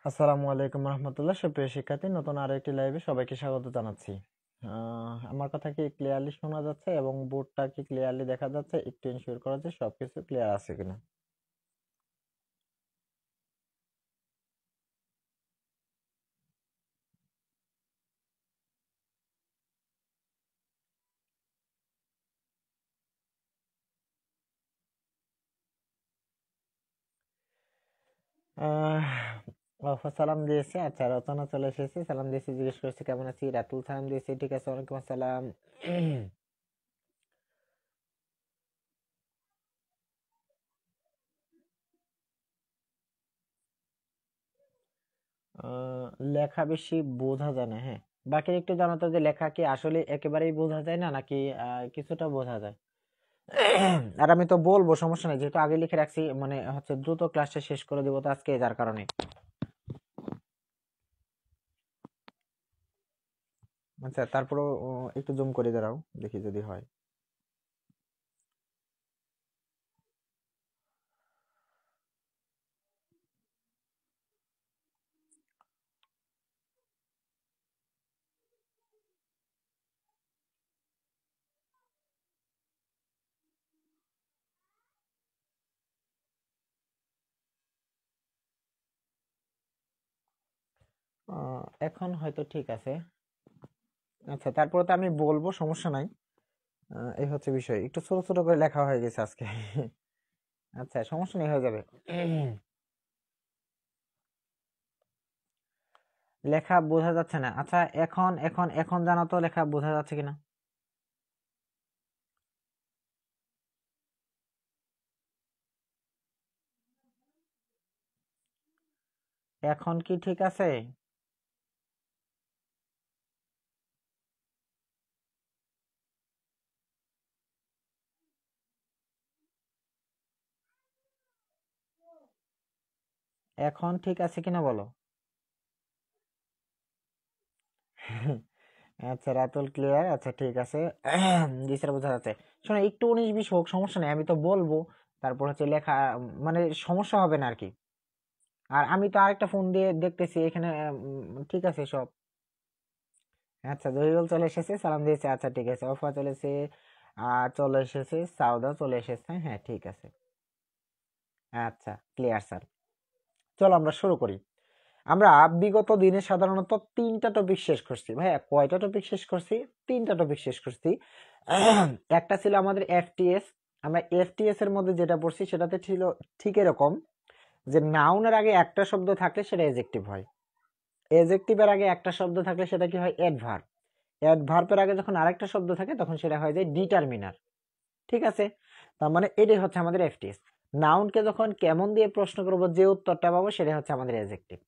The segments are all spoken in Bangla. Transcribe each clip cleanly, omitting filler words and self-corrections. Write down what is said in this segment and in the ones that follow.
আসসালামু আলাইকুম রহমতুল্লাহ। সুপ্রিয় শিক্ষার্থী, নতুন আরো একটি লাইভে সবাইকে স্বাগত জানাচ্ছি। আমার কথা কি ক্লিয়ারলি শোনা যাচ্ছে এবং বোর্ডটা কি ক্লিয়ারলি দেখা যাচ্ছে? একটু ইনশিওর করা যে সবকিছু ক্লিয়ার আছে কিনা। সালাম দিয়েছে। আচ্ছা, রচনা চলে এসেছে, সালাম দিয়েছে, জিজ্ঞেস করেছে কেমন আছি। রাতুল সালাম দিয়েছে, ঠিক আছে, ওয়ালাইকুম আসসালাম। লেখা বেশি বোঝা যায় না, হ্যাঁ। বাকি একটু জানাতো যে লেখা কি আসলে একেবারেই বোঝা যায় না, নাকি কিছুটা বোঝা যায়। আর আমি তো বলবো, সমস্যা নেই, যেহেতু আগে লিখে রাখছি, মানে হচ্ছে দ্রুত ক্লাসটা শেষ করে দিব তো আজকে, যার কারণে। আচ্ছা, তারপরও একটু জুম করে দাঁড়াও, দেখি যদি হয়। এখন হয়তো ঠিক আছে। আচ্ছা, তারপরে তো আমি বলবো, সমস্যা নাই। এই হচ্ছে বিষয়, একটু ছোট ছোট করে লেখা হয়ে গেছে আজকে। আচ্ছা, সমস্যা নেই, হয়ে যাবে। লেখা বোঝা যাচ্ছে না? আচ্ছা, এখন এখন এখন জানো তো লেখা বোঝা যাচ্ছে কিনা। এখন কি ঠিক আছে? এখন ঠিক আছে কিনা বলো। আচ্ছা, রাতুল ক্লিয়ার, আচ্ছা ঠিক আছে। জি স্যার, বোঝা যাচ্ছে। শোনো, একটু 19-20 হোক, সমস্যা নেই, আমি তো বলবো। তারপর হচ্ছে লেখা, মানে সমস্যা হবে না আর কি। আর আমি তো আরেকটা ফোন দিয়ে দেখতেছি এখানে, ঠিক আছে সব। আচ্ছা, জহিরুল চলে এসেছে, সালাম দিয়েছে, আচ্ছা ঠিক আছে। অফা চলেছে, চলে এসেছে, সাউদা চলে এসেছে, হ্যাঁ ঠিক আছে। আচ্ছা, ক্লিয়ার স্যার। চলো আমরা শুরু করি। আমরা বিগত দিনে সাধারণত 3টা টপিক শেষ করছি। ভাইয়া, কয়টা টপিক শেষ করছি? 3টা টপিক শেষ করছি। একটা ছিল আমাদের এফটিএস। আমরা এফটিএস এর মধ্যে যেটা পড়ছি সেটাতে ছিল ঠিক এরকম, যে নাউনের আগে একটা শব্দ থাকলে সেটা এজেক্টিভ হয়। এজেক্টিভের আগে একটা শব্দ থাকলে সেটা কি হয়? অ্যাডভার্ব। অ্যাডভার্বের আগে যখন আরেকটা শব্দ থাকে তখন সেটা হয় যায় ডিটারমিনার। ঠিক আছে? তার মানে এটাই হচ্ছে আমাদের এফটিএস। নাউনকে যখন কেমন দিয়ে প্রশ্ন করব, যে উত্তরটা পাবো সেটা হচ্ছে আমাদের এজেক্টিভ।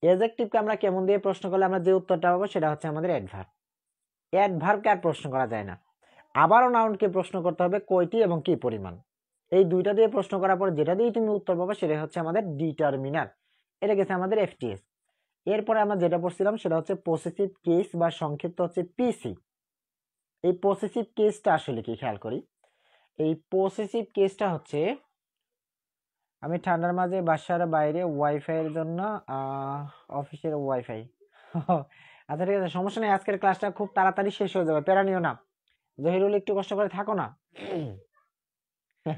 এজেক্টিভকে আমরা কেমন দিয়ে প্রশ্ন করলে আমরা যে উত্তরটা পাবো সেটা হচ্ছে আমাদের অ্যাডভার্ব। অ্যাডভার্বকে আর প্রশ্ন করা যায় না। আবারও নাউনকে প্রশ্ন করতে হবে কয়টি এবং কি পরিমাণ। এই দুইটা দিয়ে প্রশ্ন করার পর যেটা দিয়ে তুমি উত্তর পাবো সেটা হচ্ছে আমাদের ডিটারমিনার। এটা গেছে আমাদের এফটিএস। এরপরে আমরা যেটা পড়ছিলাম সেটা হচ্ছে পসেসিভ কেস, বা সংক্ষিপ্ত হচ্ছে পিসি। এই পসেসিভ কেসটা আসলে কি, খেয়াল করি। এই পসেসিভ কেসটা হচ্ছে, আমি ঠান্ডার মাঝে বাসার বাইরে ওয়াইফাই এর জন্য অফিসের ওয়াইফাই। আচ্ছা ঠিক আছে, সমস্যা নেই, আজকের ক্লাসটা খুব তাড়াতাড়ি শেষ হয়ে যাবে, প্যারা নিও না। জহিরুল, একটু কষ্ট করে থাকো না।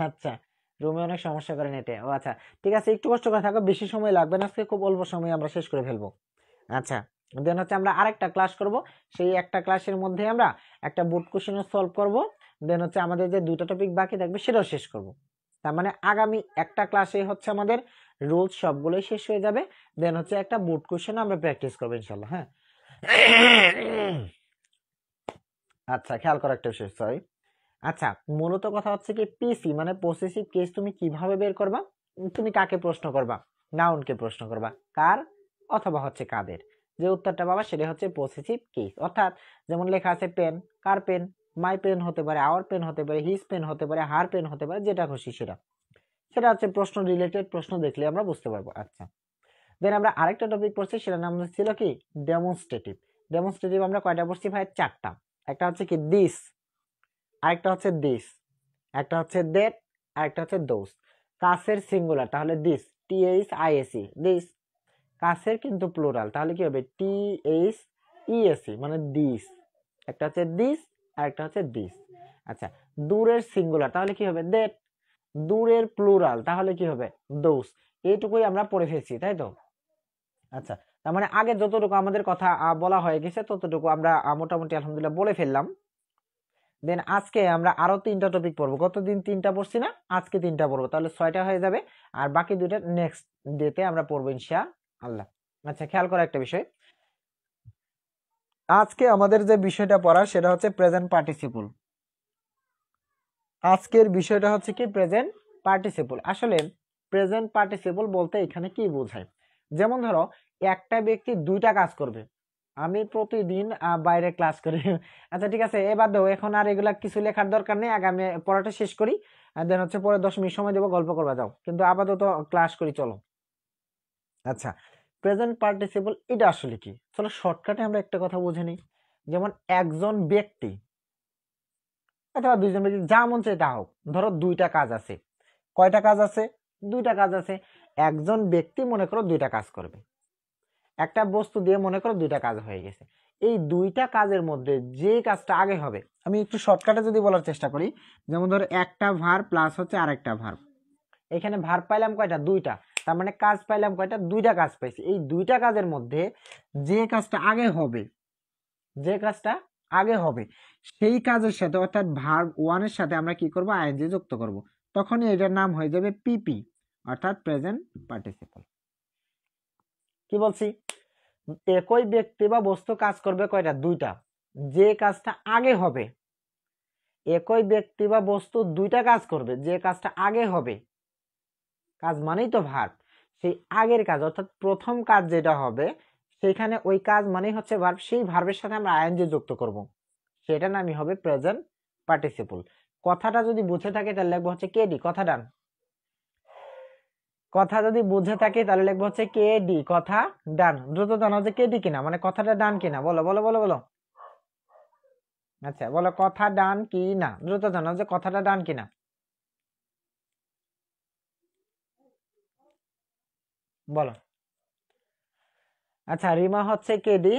আচ্ছা, রুমে অনেক সমস্যা করে নেটে। ও আচ্ছা, ঠিক আছে, একটু কষ্ট করে থাকো, বেশি সময় লাগবে না, আজকে খুব অল্প সময় আমরা শেষ করে ফেলবো। আচ্ছা, দেন হচ্ছে আমরা আরেকটা ক্লাস করব। সেই একটা ক্লাসের মধ্যে আমরা একটা বোর্ড কোশ্চেনও সলভ করব। দেন হচ্ছে আমাদের যে দুটো টপিক বাকি থাকবে সেটাও শেষ করব। তার মানে আগামী একটা ক্লাসে হচ্ছে আমাদের রুলস সবগুলোই শেষ হয়ে যাবে। দেন হচ্ছে একটা বোর্ড কোশ্চেন আমরা প্র্যাকটিস করবো ইনশাল্লাহ, হ্যাঁ। আচ্ছা, খেয়াল করা একটা বিষয়, সরি। আচ্ছা, মূলত কথা হচ্ছে কি, পিসি মানে পসেসিভ কেস তুমি কিভাবে বের করবা? তুমি কাকে প্রশ্ন করবা? নাউনকে প্রশ্ন করবা। কার অথবা হচ্ছে কাদের? যে উত্তরটা পাবা সেটা হচ্ছে পসেসিভ কেস। অর্থাৎ যেমন লেখা আছে পেন, কার পেন? মাই পেন হতে পারে, আওয়ার পেন হতে পারে, হিজ পেন হতে পারে, হার পেন হতে পারে, যেটা খুশি সেটা। সেটা হচ্ছে প্রশ্ন রিলেটেড, প্রশ্ন দেখলে আমরা বুঝতে পারবো। আচ্ছা, দেন আমরা আরেকটা টপিক পড়ছি, সেটার নাম ছিল কি, ডেমনস্ট্রেটিভ। ডেমনস্ট্রেটিভ আমরা কয়টা পড়ছি ভাই? 4টা। একটা হচ্ছে কি দিস, আরেকটা হচ্ছে দিস, একটা হচ্ছে দ্যাট, আরেকটা হচ্ছে দোজ। কাছের সিঙ্গুলার, তাহলে দিস, THISE, দিস। কাছের কিন্তু প্লুরাল, তাহলে কি হবে THESE, মানে দিস। একটা হচ্ছে দিস আর একটা হচ্ছে দিস। আচ্ছা, দূরের সিঙ্গুলার, তাহলে কি হবে দ্যাট। দূরের প্লুরাল, তাহলে কি হবে দোস। এইটুকুই আমরা পড়ে ফেলছি, তাই তো। আচ্ছা, তার মানে আগে যতটুকু আমাদের কথা বলা হয়ে গেছে ততটুকু আমরা মোটামুটি আলহামদুলিল্লাহ বলে ফেললাম। দেন আজকে আমরা আরো 3টা টপিক পড়বো। গতদিন 3টা পড়ছি না, আজকে 3টা পড়বো, তাহলে 6টা হয়ে যাবে। আর বাকি 2টা নেক্সট ডেতে আমরা পড়বো ইনশাআল্লাহ। আচ্ছা, খেয়াল করা একটা বিষয়, আজকে আমাদের যে বিষয়টা পড়া সেটা হচ্ছে প্রেজেন্ট পার্টিসিপল। আজকের বিষয়টা হচ্ছে কি প্রেজেন্ট পার্টিসিপল। আসলে প্রেজেন্ট পার্টিসিপল বলতে এখানে কি বোঝায়, যেমন ধরো একটা ব্যক্তি 2টা কাজ করবে। আমি প্রতিদিন বাইরে ক্লাস করি। আচ্ছা ঠিক আছে, এবার দাও, এখন আর এগুলা কিছু লেখার দরকার নেই, আগে আমি পড়াটা শেষ করি, আর দেন হচ্ছে পরে 10 মিনিট সময় দেবো, গল্প করবা যাও, কিন্তু আপাতত ক্লাস করি চলো। আচ্ছা, প্রেজেন্ট পার্টিসিপল এটা আসলে কি, চলো শর্টকাটে আমরা একটা কথা বুঝে নিই। যেমন একজন ব্যক্তি অথবা দুইজন ব্যক্তি, যা মন চায় তা হোক, ধরো 2টা কাজ আছে। কয়টা কাজ আছে? 2টা কাজ আছে। একজন ব্যক্তি মনে করো 2টা কাজ করবে। একটা বস্তু দিয়ে মনে করো 2টা কাজ হয়ে গেছে। এই 2টা কাজের মধ্যে যে কাজটা আগে হবে, আমি একটু শর্টকাটে যদি বলার চেষ্টা করি, যেমন ধরো একটা ভার্ব প্লাস হচ্ছে আরেকটা ভার্ব। এখানে ভার্ব পাইলাম কয়টা? 2টা। তার মানে কাজ পাইলাম কয়টা? 2টা কাজ পাইছি। এই 2টা কাজের মধ্যে যে কাজটা আগে হবে, যে কাজটা আগে হবে সেই কাজের সাথে অর্থাৎ ভার্ব 1 এর সাথে আমরা কি করব? আইএনজি যুক্ত করব। তখনই এটার নাম হয়ে যাবে পিপি, অর্থাৎ প্রেজেন্ট পার্টিসিপল। কি বলছি? একই ব্যক্তি বা বস্তু কাজ করবে কয়টা? 2টা। যে কাজটা আগে হবে, একই ব্যক্তি বা বস্তু 2টা কাজ করবে, যে কাজটা আগে হবে, কাজ মানেই তো ভার্ব, সেই আগের কাজ অর্থাৎ প্রথম কাজ যেটা হবে সেখানে ওই কাজ মানেই হচ্ছে ভার্ব, সেই ভার্বের সাথে আমরা আইএনজি যুক্ত করব, সেটা নামই হবে প্রেজেন্ট পার্টিসিপল। কথাটা যদি বুঝে থাকে তাহলে লিখবো হচ্ছে কেডি, কথা ডান। কথা যদি বুঝে থাকে তাহলে লিখবো হচ্ছে কেডি, কথা ডান। দ্রুত জানাও যে কেডি কিনা, মানে কথাটা ডান কিনা, বলো বলো বলো বলো। আচ্ছা বলো, কথা ডান কি না, দ্রুত জানাও যে কথাটা ডান কিনা, বলো। আচ্ছা, রিমা হচ্ছে কেডি,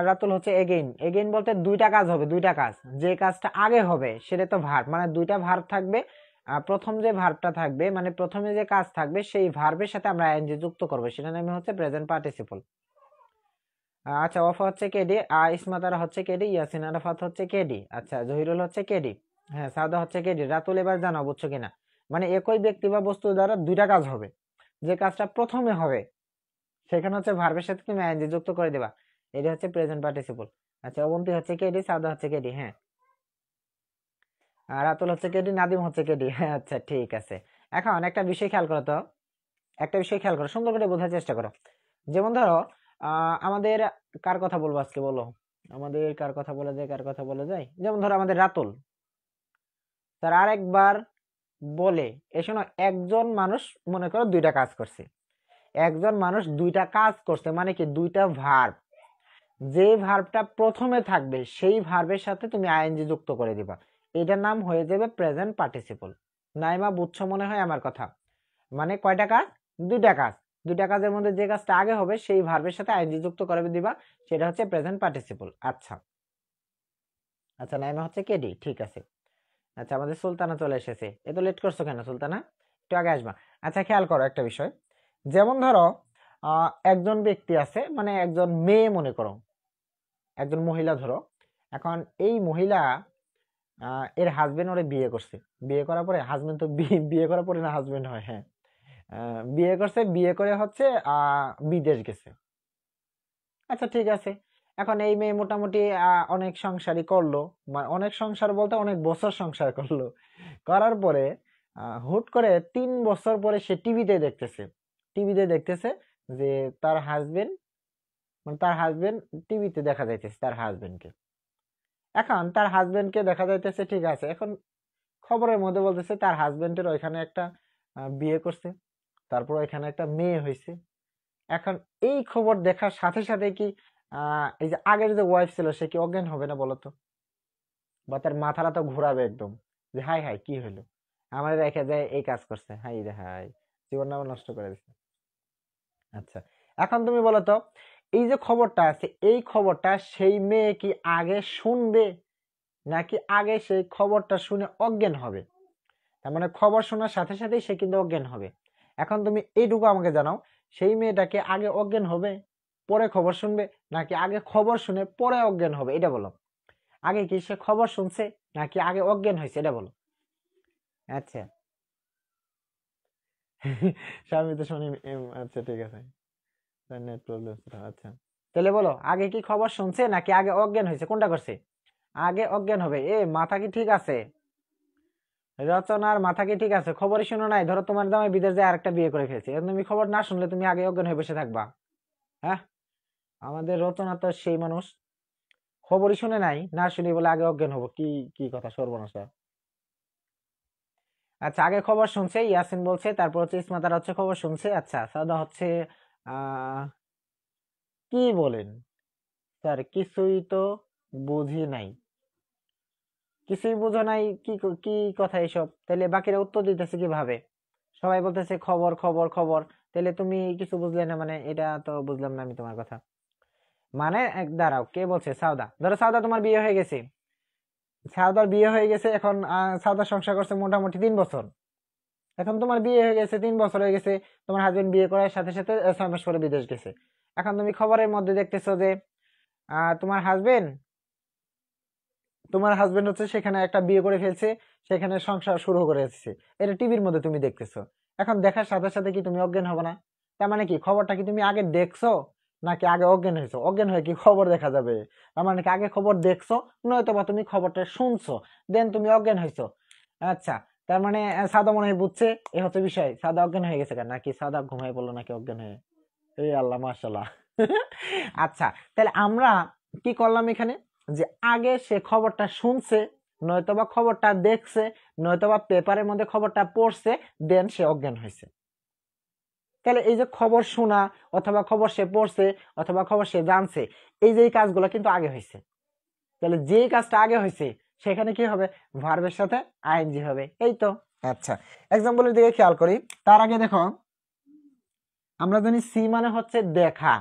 রাতুল হচ্ছে এগেইন। এগেইন বলতে 2টা কাজ হবে, 2টা কাজ, যে কাজটা আগে হবে সেটা তো ভার্ব, মানে 2টা ভার্ব থাকবে। প্রথম যে ভার্বটা থাকবে, মানে প্রথমে যে কাজ থাকবে সেই ভার্বের সাথে আমরা আইএনজি যুক্ত করবো, সেটা নামে হচ্ছে প্রেজেন্ট পার্টিসিপল। আচ্ছা, ওয়াফা হচ্ছে কেডি, ইসমাতারা হচ্ছে কেডি, ইয়াসিন আরাফাত হচ্ছে কেডি, আচ্ছা জহিরুল হচ্ছে কেডি, হ্যাঁ সাউদা হচ্ছে কেডি। রাতুল এবার জানাও বুঝছো কিনা। মানে একই ব্যক্তি বা বস্তু দ্বারা 2টা কাজ হবে, যে কাজটা প্রথমে হবে সেখানে হচ্ছে ভার্বের সাথে তুমি আইএনজি যুক্ত করে দিবা, এটা হচ্ছে প্রেজেন্ট পার্টিসিপল। আচ্ছা, অবন্তী হচ্ছে কেডি, সাউদা হচ্ছে কেডি, হ্যাঁ। আর রাতুল হচ্ছে কেডি, নাদিম হচ্ছে কেডি, হ্যাঁ আচ্ছা ঠিক আছে। এখন একটা বিষয় খেয়াল করো তো, একটা বিষয় খেয়াল করো, সুন্দর করে বোঝার চেষ্টা করো। যেমন ধরো আমাদের, কার কথা বলবো আজকে বলো, আমাদের কার কথা বলা যায়, কার কথা বলা যায়, যেমন ধরো আমাদের রাতুল, তার আরেকবার বলে, এ শোনো, একজন মানুষ মনে করো 2টা কাজ করছে। একজন মানুষ 2টা কাজ করছে, মানে কি 2টা ভার্ব, যে ভার্বটা প্রথমে থাকবে সেই ভার্বের সাথে তুমি আইএনজি যুক্ত করে দিবা, এটার নাম হয়ে যাবে প্রেজেন্ট পার্টিসিপল। নাইমা বুঝছো মনে হয় আমার কথা। মানে কয়টা কাজ? 2টা কাজ। 2টা কাজের মধ্যে যে কাজটা আগে হবে সেই ভার্বের সাথে আইএনজি যুক্ত করে দিবা, সেটা হচ্ছে প্রেজেন্ট পার্টিসিপল। আচ্ছা আচ্ছা, নাইমা হচ্ছে কেডি, ঠিক আছে। আচ্ছা, আমাদের সুলতানা চলে এসেছে, এত লেট করছো কেন সুলতানা, একটু আগে আসবা। আচ্ছা, খেয়াল করো একটা বিষয়, যেমন ধরো একজন ব্যক্তি আছে, মানে একজন মেয়ে মনে করো, একজন মহিলা ধরো। এখন এই মহিলা, এর হাজবেন্ড ওরে বিয়ে করছে। বিয়ে করার পরে হাজবেন্ড তো বিয়ে করার পরে না হাজবেন্ড হয়, হ্যাঁ। বিয়ে করছে, বিয়ে করে হচ্ছে বিদেশ গেছে। আচ্ছা ঠিক আছে, এখন এই মেয়ে মোটামুটি অনেক সংসারই করলো, অনেক সংসার বলতে অনেক বছর সংসার করলো। করার পরে হুট করে 3 বছর পরে সে টিভিতে দেখতেছে যে তার হাজবেন্ড, মানে তার হাজবেন্ড টিভিতে দেখা যাইতেছে তার হাজবেন্ডকে। এখন তার হাজবেন্ডকে দেখা যাইতেছে, ঠিক আছে, এখন খবরের মধ্যে বলতেছে তার হাজবেন্ডের ওইখানে একটা বিয়ে করছে, তারপর ওইখানে একটা মেয়ে হয়েছে। এখন এই খবর দেখার সাথে সাথে কি এই যে আগের যে ওয়াইফ ছিল সে কি অজ্ঞান হবে না বলতো? বা তার মাথাটা তো ঘোরাবে একদম, যে হাই হাই কি হলো। আমার রেখে যায় এই কাজ করছে, হাই রে হাই, জীবনটা আমার নষ্ট করে দিচ্ছে। আচ্ছা, এখন তুমি বলো তো, এই যে খবরটা আছে, এই খবরটা সেই মেয়ে কি আগে শুনবে নাকি আগে সেই খবরটা শুনে অজ্ঞান হবে? তার মানে খবর শোনার সাথে সাথেই সে কিন্তু অজ্ঞান হবে। এখন তুমি এইটুকু আমাকে জানাও, সেই মেয়েটাকে আগে অজ্ঞান হবে পরে খবর শুনবে, নাকি আগে খবর শুনে পরে অজ্ঞান হবে? এটা বলো। আগে কি সে খবর শুনছে নাকি আগে অজ্ঞান হয়েছে, এটা বলো। আচ্ছা। স্বামী তো শুনি। আচ্ছা ঠিক আছে, নেট প্রবলেম। আচ্ছা, তাহলে বলো, আগে কি খবর শুনছে নাকি আগে অজ্ঞান হয়েছে, কোনটা করছে? আগে অজ্ঞান হবে। এ মাথা কি ঠিক আছে? রচনার মাথা কি ঠিক আছে? খবরই শুনো নাই, ধরো তোমার দামে বিদেশ যায় আরেকটা বিয়ে করে ফেলছে, তুমি খবর না শুনলে তুমি আগে অজ্ঞান হয়ে বসে থাকবা? হ্যাঁ, আমাদের রচনা তো সেই মানুষ, খবরই শুনে নাই, না শুনি বলে আগে অজ্ঞান হবো, কি কি কথা, সর্বনাশ। আচ্ছা, আগে খবর শুনছে ইয়াসিন বলছে, তারপর হচ্ছে ইসমাতারা হচ্ছে খবর শুনছে। আচ্ছা, সাদা হচ্ছে আহ কি বলেন স্যার, কিছুই তো বুঝি নাই। কিছুই বুঝো নাই কি কি কথা এসব? তাহলে বাকিরা উত্তর দিতেছে কিভাবে? সবাই বলতেছে খবর খবর খবর, তাহলে তুমি কিছু বুঝলে না মানে? এটা তো বুঝলাম না আমি তোমার কথা। মানে দাঁড়াও, কে বলছে? সাউদা, ধরো সাউদা তোমার বিয়ে হয়ে গেছে, সাউদার বিয়ে হয়ে গেছে, এখন সাউদার সংসার করছে মোটামুটি 3 বছর। এখন তোমার বিয়ে হয়ে গেছে, 3 বছর হয়ে গেছে, তোমার হাজবেন্ড বিয়ে করার সাথে সাথে 6 মাস পরে বিদেশ গেছে। এখন তুমি খবরের মধ্যে দেখতেছো যে তোমার হাজবেন্ড, হচ্ছে সেখানে একটা বিয়ে করে ফেলছে, সেখানে সংসার শুরু করে এসেছে। এটা টিভির মধ্যে তুমি দেখতেছো। এখন দেখার সাথে সাথে কি তুমি অজ্ঞান হবে না? তার মানে কি, খবরটা কি তুমি আগে দেখছো নাকি আগে অজ্ঞান হয়েছো? অজ্ঞান হয়ে কি খবর দেখা যাবে? তার মানে কি আগে খবর দেখছো, নয়তো বা তুমি খবরটা শুনছো, দেন তুমি অজ্ঞান হয়েছো। আচ্ছা, তার মানে সাদা মনে হয় বুঝছে, এ হচ্ছে বিষয়। সাদা অজ্ঞান হয়ে গেছে কেন, নাকি সাদা ঘুমাই পড়লো নাকি অজ্ঞান হয়ে? এই আল্লাহ, মাশাল্লাহ। আচ্ছা, তাহলে আমরা কি করলাম এখানে, যে আগে সে খবরটা শুনছে, নয়তোবা খবরটা দেখছে, নয়তোবা পেপারের মধ্যে খবরটা পড়ছে, দেন সে অজ্ঞান হয়েছে। তাহলে এই যে খবর শোনা, অথবা খবর সে পড়ছে, অথবা খবর সে জানছে, এই যে কাজগুলো কিন্তু আগে হয়েছে। তাহলে যে কাজটা আগে হয়েছে সেখানে কি হবে? ভার্বের সাথে আইএনজি হবে, এই তো। আচ্ছা, এক্সাম্পলের দিকে খেয়াল করি। তার আগে দেখো, আমরা জানি সি মানে হচ্ছে দেখা,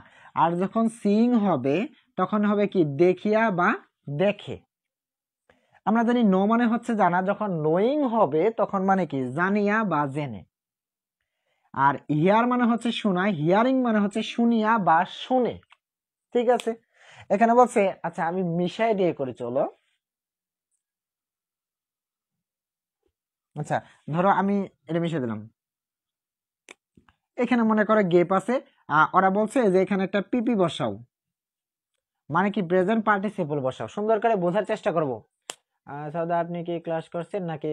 আর যখন সিং হবে তখন হবে কি দেখিয়া বা দেখে। আমরা জানি নো মানে হচ্ছে জানা, যখন নোয়িং হবে তখন মানে কি জানিয়া বা জেনে। আর হিয়ার মানে হচ্ছে শোনা, হিয়ারিং মানে হচ্ছে শুনিয়া বা শুনে। ঠিক আছে, এখানে বলছে, আচ্ছা আমি মিশাই দিয়ে করি, চলো। আচ্ছা, ধরো আমি এটা মিশিয়ে দিলাম। এখানে মনে করে গেপ আছে, ওরা বলছে যে এখানে একটা পিপি বসাও, মানে কি প্রেজেন্ট পার্টিসিপল বসাও। সুন্দর করে বোঝার চেষ্টা করব। সাউদা, আপনি কি ক্লাস করছেন নাকি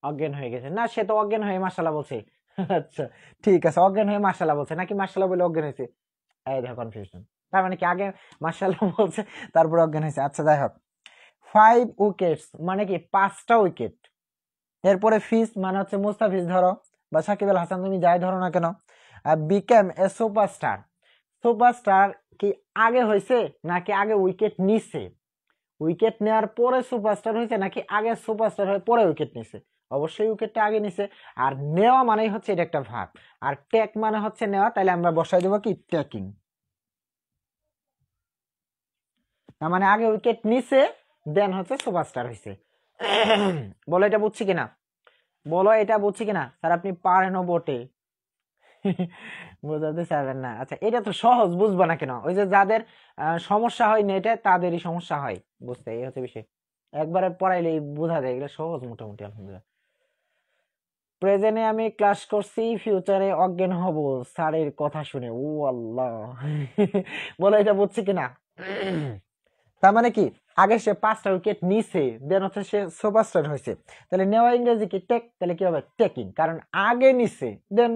অজ্ঞান হয়ে গেছেন? না, সে তো অজ্ঞান হয়ে মাশাআল্লাহ বলছে। আচ্ছা ঠিক আছে, অজ্ঞান হয়ে মাশাআল্লাহ বলছে নাকি মাশাআল্লাহ বলে অজ্ঞান হয়েছে? এই দেখো কনফিউশন। তার মানে কি আগে মাশাআল্লাহ বলছে তারপর অজ্ঞান হয়েছে? আচ্ছা যাই হোক, 5 উইকেটস মানে কি 5টা উইকেট। এরপরে ফিস মানে হচ্ছে মুস্তাফিজ ধরো, বা সাকিব আল হাসান, তুমি যাই ধরো না কেন। বিকেম এ সুপারস্টার, সুপারস্টার কি আগে হয়েছে নাকি আগে উইকেট নিছে? উইকেট নেওয়ার পরে সুপারস্টার হয়েছে নাকি আগে সুপারস্টার হয়ে পরে উইকেট নিছে? অবশ্যই উইকেটটা আগে নিছে। আর নেওয়া মানেই হচ্ছে এটা একটা ভাগ, আর টেক মানে হচ্ছে নেওয়া, তাহলে আমরা বসাই দেবো কি টেকিং। তার মানে আগে উইকেট নিছে, দেন হচ্ছে সুপারস্টার হয়েছে। বলো এটা বুঝছি কিনা, বলো এটা বুঝছি কিনা? স্যার আপনি পারেনও বটে। বোঝাতে চাইবেন না। আচ্ছা, এটা তো সহজ, বুঝবো না কেন? ওই যে যাদের সমস্যা হয় নেটে তাদেরই সমস্যা হয় বুঝতে, এই হচ্ছে বিষয়। একবারে পড়াইলে বোঝা যায়, এগুলো সহজ মোটামুটি আলহামদুলিল্লাহ। প্রেজেন্টে আমি ক্লাস করছি, ফিউচারে অজ্ঞান হব স্যারের কথা শুনে। ও আল্লাহ। বলো এটা বুঝছি কিনা? তার মানে কি আগে সে 5টা উইকেট নিছে, দেন হচ্ছে সে সুপারস্টার হয়েছে। তাহলে নেওয়া ইংরেজি কি টেক, তাহলে কি হবে টেকিং, কারণ আগে নিছে দেন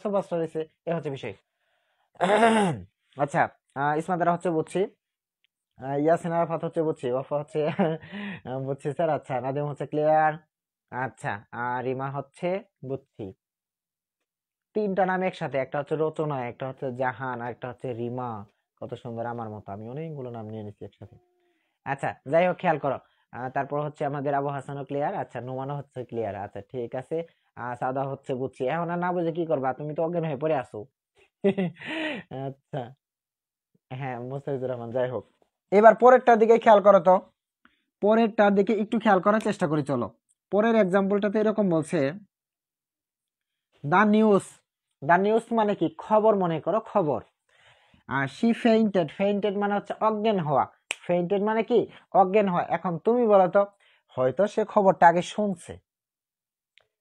সুপারস্টার হয়েছে, এ হচ্ছে বিষয়। আচ্ছা, ইসমাতারা হচ্ছে বুঝছি, ইয়াসিন আরাফাত হচ্ছে বুঝছি, ওয়াফা হচ্ছে বুঝছি স্যার। আচ্ছা, নাদিম হচ্ছে ক্লিয়ার। আচ্ছা, আর রিমা হচ্ছে বুঝছি। 3টা নাম একসাথে, একটা হচ্ছে রচনা, একটা হচ্ছে জাহান, আর একটা হচ্ছে রিমা। কত সুন্দর, আমার মতো আমি অনেকগুলো নাম নিয়ে নিচ্ছি একসাথে। আচ্ছা যাই হোক, খেয়াল করো, তারপর হচ্ছে আমাদের আবু হাসানও ক্লিয়ার, আচ্ছা নোমানও হচ্ছে ক্লিয়ার, আচ্ছা ঠিক আছে। সাদা হচ্ছে বুঝছি, এখন আর না বুঝে কি করবা, তুমি তো অজ্ঞান হয়ে পড়ে আছো। আচ্ছা, হ্যাঁ মুস্তাফিজুর রহমান, যাই হোক। এবার পরেরটার দিকে খেয়াল করো তো, পরেরটার দিকে একটু খেয়াল করার চেষ্টা করি, চলো। পরের এক্সাম্পলটাতে এরকম বলছে, দা নিউজ। দা নিউজ মানে কি, খবর, মনে করো খবর। আর শি ফেইন্টেড, ফেইন্টেড মানে হচ্ছে অজ্ঞান হওয়া। ফেইন্টেড মানে কি, অজ্ঞান হওয়া। এখন তুমি বলো তো, হয়তো সে খবরটা আগে শুনছে,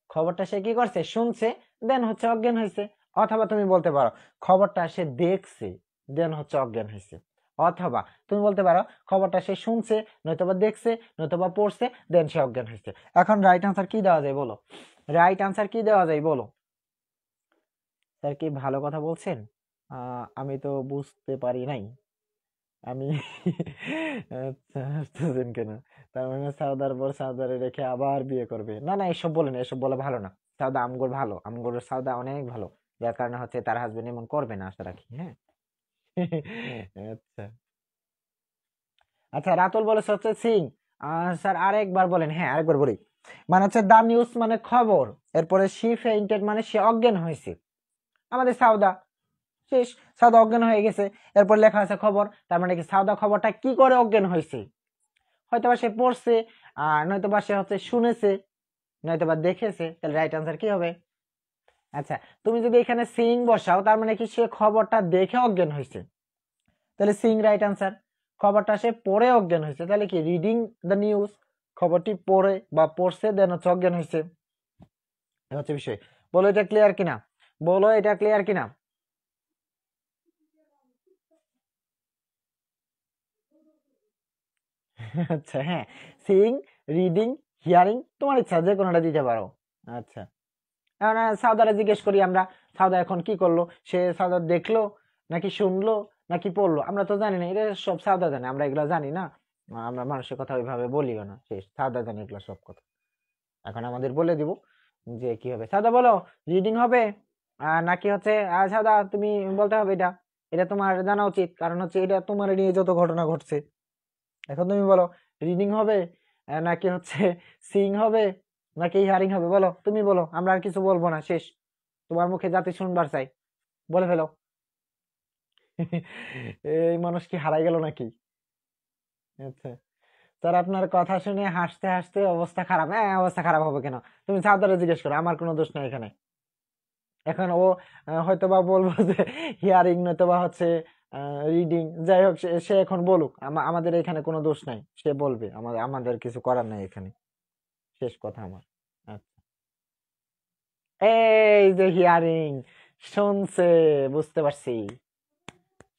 খবরটা সে কি করছে, শুনছে, দেন হচ্ছে অজ্ঞান হয়েছে। অথবা তুমি বলতে পারো খবরটা সে দেখছে, দেন হচ্ছে অজ্ঞান হয়েছে। অথবা তুমি বলতে পারো খবরটা সে শুনছে, নয়তোবা দেখছে, নয়তোবা পড়ছে, দেন সে অজ্ঞান হয়েছে। এখন রাইট আনসার কি দেওয়া যায় বলো, রাইট আনসার কি দেওয়া যায় বলো। স্যার কি ভালো কথা বলছেন? আমি তো বুঝতে পারি নাই। আমি আচ্ছা, হাসতেছেন কেন? তার মানে সাউদার পর সাউদারে রেখে আবার বিয়ে করবে? না না, এসব বলেন, এসব বলা ভালো না। সাউদা আমগোর ভালো, আমগোর সাউদা অনেক ভালো, যার কারণে হচ্ছে তার হাজবেন্ড এমন করবে না, আশা রাখি। হ্যাঁ। আচ্ছা আচ্ছা, রাতুল বলেছে হচ্ছে সিং। স্যার আরেকবার বলেন। হ্যাঁ আরেকবার বলি। মানে হচ্ছে দা নিউজ মানে খবর, এরপরে শি ফেইন্টেড মানে সে অজ্ঞান হয়েছে। আমাদের সাউদা শেষ, সাউদা অজ্ঞান হয়ে গেছে। এরপর লেখা আছে খবর, তার মানে কি সাউদা খবরটা কি করে অজ্ঞান হয়েছে, হয়তোবা সে পড়ছে, আর নয়তোবা সে হচ্ছে শুনেছে, নয়তোবা দেখেছে। তাহলে রাইট আনসার কি হবে? আচ্ছা, তুমি যদি এখানে সিং বসাও, তার মানে কি সে খবরটা দেখে অজ্ঞান হয়েছে, তাহলে সিং রাইট আনসার। খবরটা সে পড়ে অজ্ঞান হয়েছে, তাহলে কি রিডিং দ্য নিউজ, খবরটি পড়ে বা পড়ছে দেন হচ্ছে অজ্ঞান হয়েছে। হচ্ছে বিষয়। বলো এটা ক্লিয়ার কিনা, বলো এটা ক্লিয়ার কিনা। আচ্ছা হ্যাঁ, সিং, রিডিং, হিয়ারিং, তোমার ইচ্ছা যে কোনোটা দিতে পারো। আচ্ছা, এখন সাউদারে জিজ্ঞেস করি আমরা, সাউদা এখন কি করলো, সে সাউদা দেখলো নাকি শুনলো নাকি পড়লো, আমরা তো জানি না, এটা সব সাউদা জানে, আমরা এগুলো জানি না। আমরা মানুষের কথা ওইভাবে বলিও না, শেষ, সাউদা জানে এগুলো সব কথা। এখন আমাদের বলে দিব যে কি হবে। সাউদা বলো, রিডিং হবে নাকি হচ্ছে সাউদা তুমি বলতে হবে, এটা এটা তোমার জানা উচিত, কারণ হচ্ছে এটা তোমার নিয়ে যত ঘটনা ঘটছে। এখন তুমি বলো, রিডিং হবে নাকি হচ্ছে সিং হবে নাকি হিয়ারিং হবে, বলো, তুমি বলো, আমরা আর কিছু বলবো না, শেষ। তোমার মুখে জাতি শুনবার চাই, বলে ফেলো। এই মানুষ কি হারাই গেল নাকি? আচ্ছা, স্যার আপনার কথা শুনে হাসতে হাসতে অবস্থা খারাপ। হ্যাঁ অবস্থা খারাপ হবে কেন, তুমি সাউদারে জিজ্ঞেস করো, আমার কোনো দোষ নাই এখানে। এখন ও হয়তোবা বলবো যে হিয়ারিং নয়তোবা হচ্ছে রিডিং, যাই হোক, সে এখন বলুক, আমাদের এখানে কোনো দোষ নাই, সে বলবে, আমাদের আমাদের কিছু করার নাই এখানে, শেষ কথা আমার। আচ্ছা, এই যে হিয়ারিং, শুনছে, বুঝতে পারছি,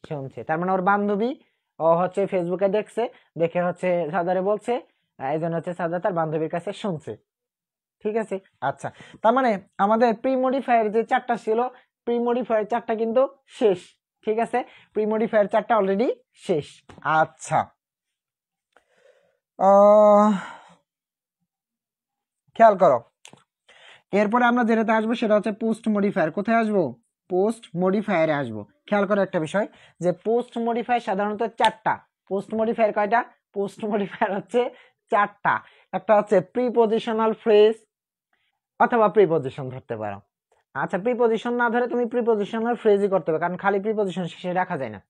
শুনছে, তার মানে ওর বান্ধবী, ও হচ্ছে ফেসবুকে দেখছে, দেখে হচ্ছে সাদারে বলছে, এই জন্য হচ্ছে সাদা তার বান্ধবীর কাছে শুনছে। ঠিক আছে। আচ্ছা, তার মানে আমাদের প্রি মডিফায়ার যে চারটা ছিল, প্রি মডিফায়ার চারটা কিন্তু শেষ। ঠিক আছে, প্রি মডিফায়ার চারটা অলরেডি শেষ। আচ্ছা, খেয়াল করো, এরপরে আমরা যেটাতে আসবো সেটা হচ্ছে পোস্ট মডিফায়ার। কোথায় আসবো? পোস্ট মডিফায়ারে আসবো। খেয়াল করো একটা বিষয়, যে পোস্ট মডিফায়ার সাধারণত চারটা। পোস্ট মডিফায়ার কয়টা? পোস্ট মডিফায়ার হচ্ছে চারটা। একটা হচ্ছে প্রিপজিশনাল ফ্রেজ অথবা প্রিপজিশন ধরতে পারো। আচ্ছা, প্রিপজিশন না ধরে তুমি প্রিপজিশনাল ফ্রেজই করতে হবে, কারণ খালি প্রিপজিশন শেষে রাখা যায় না।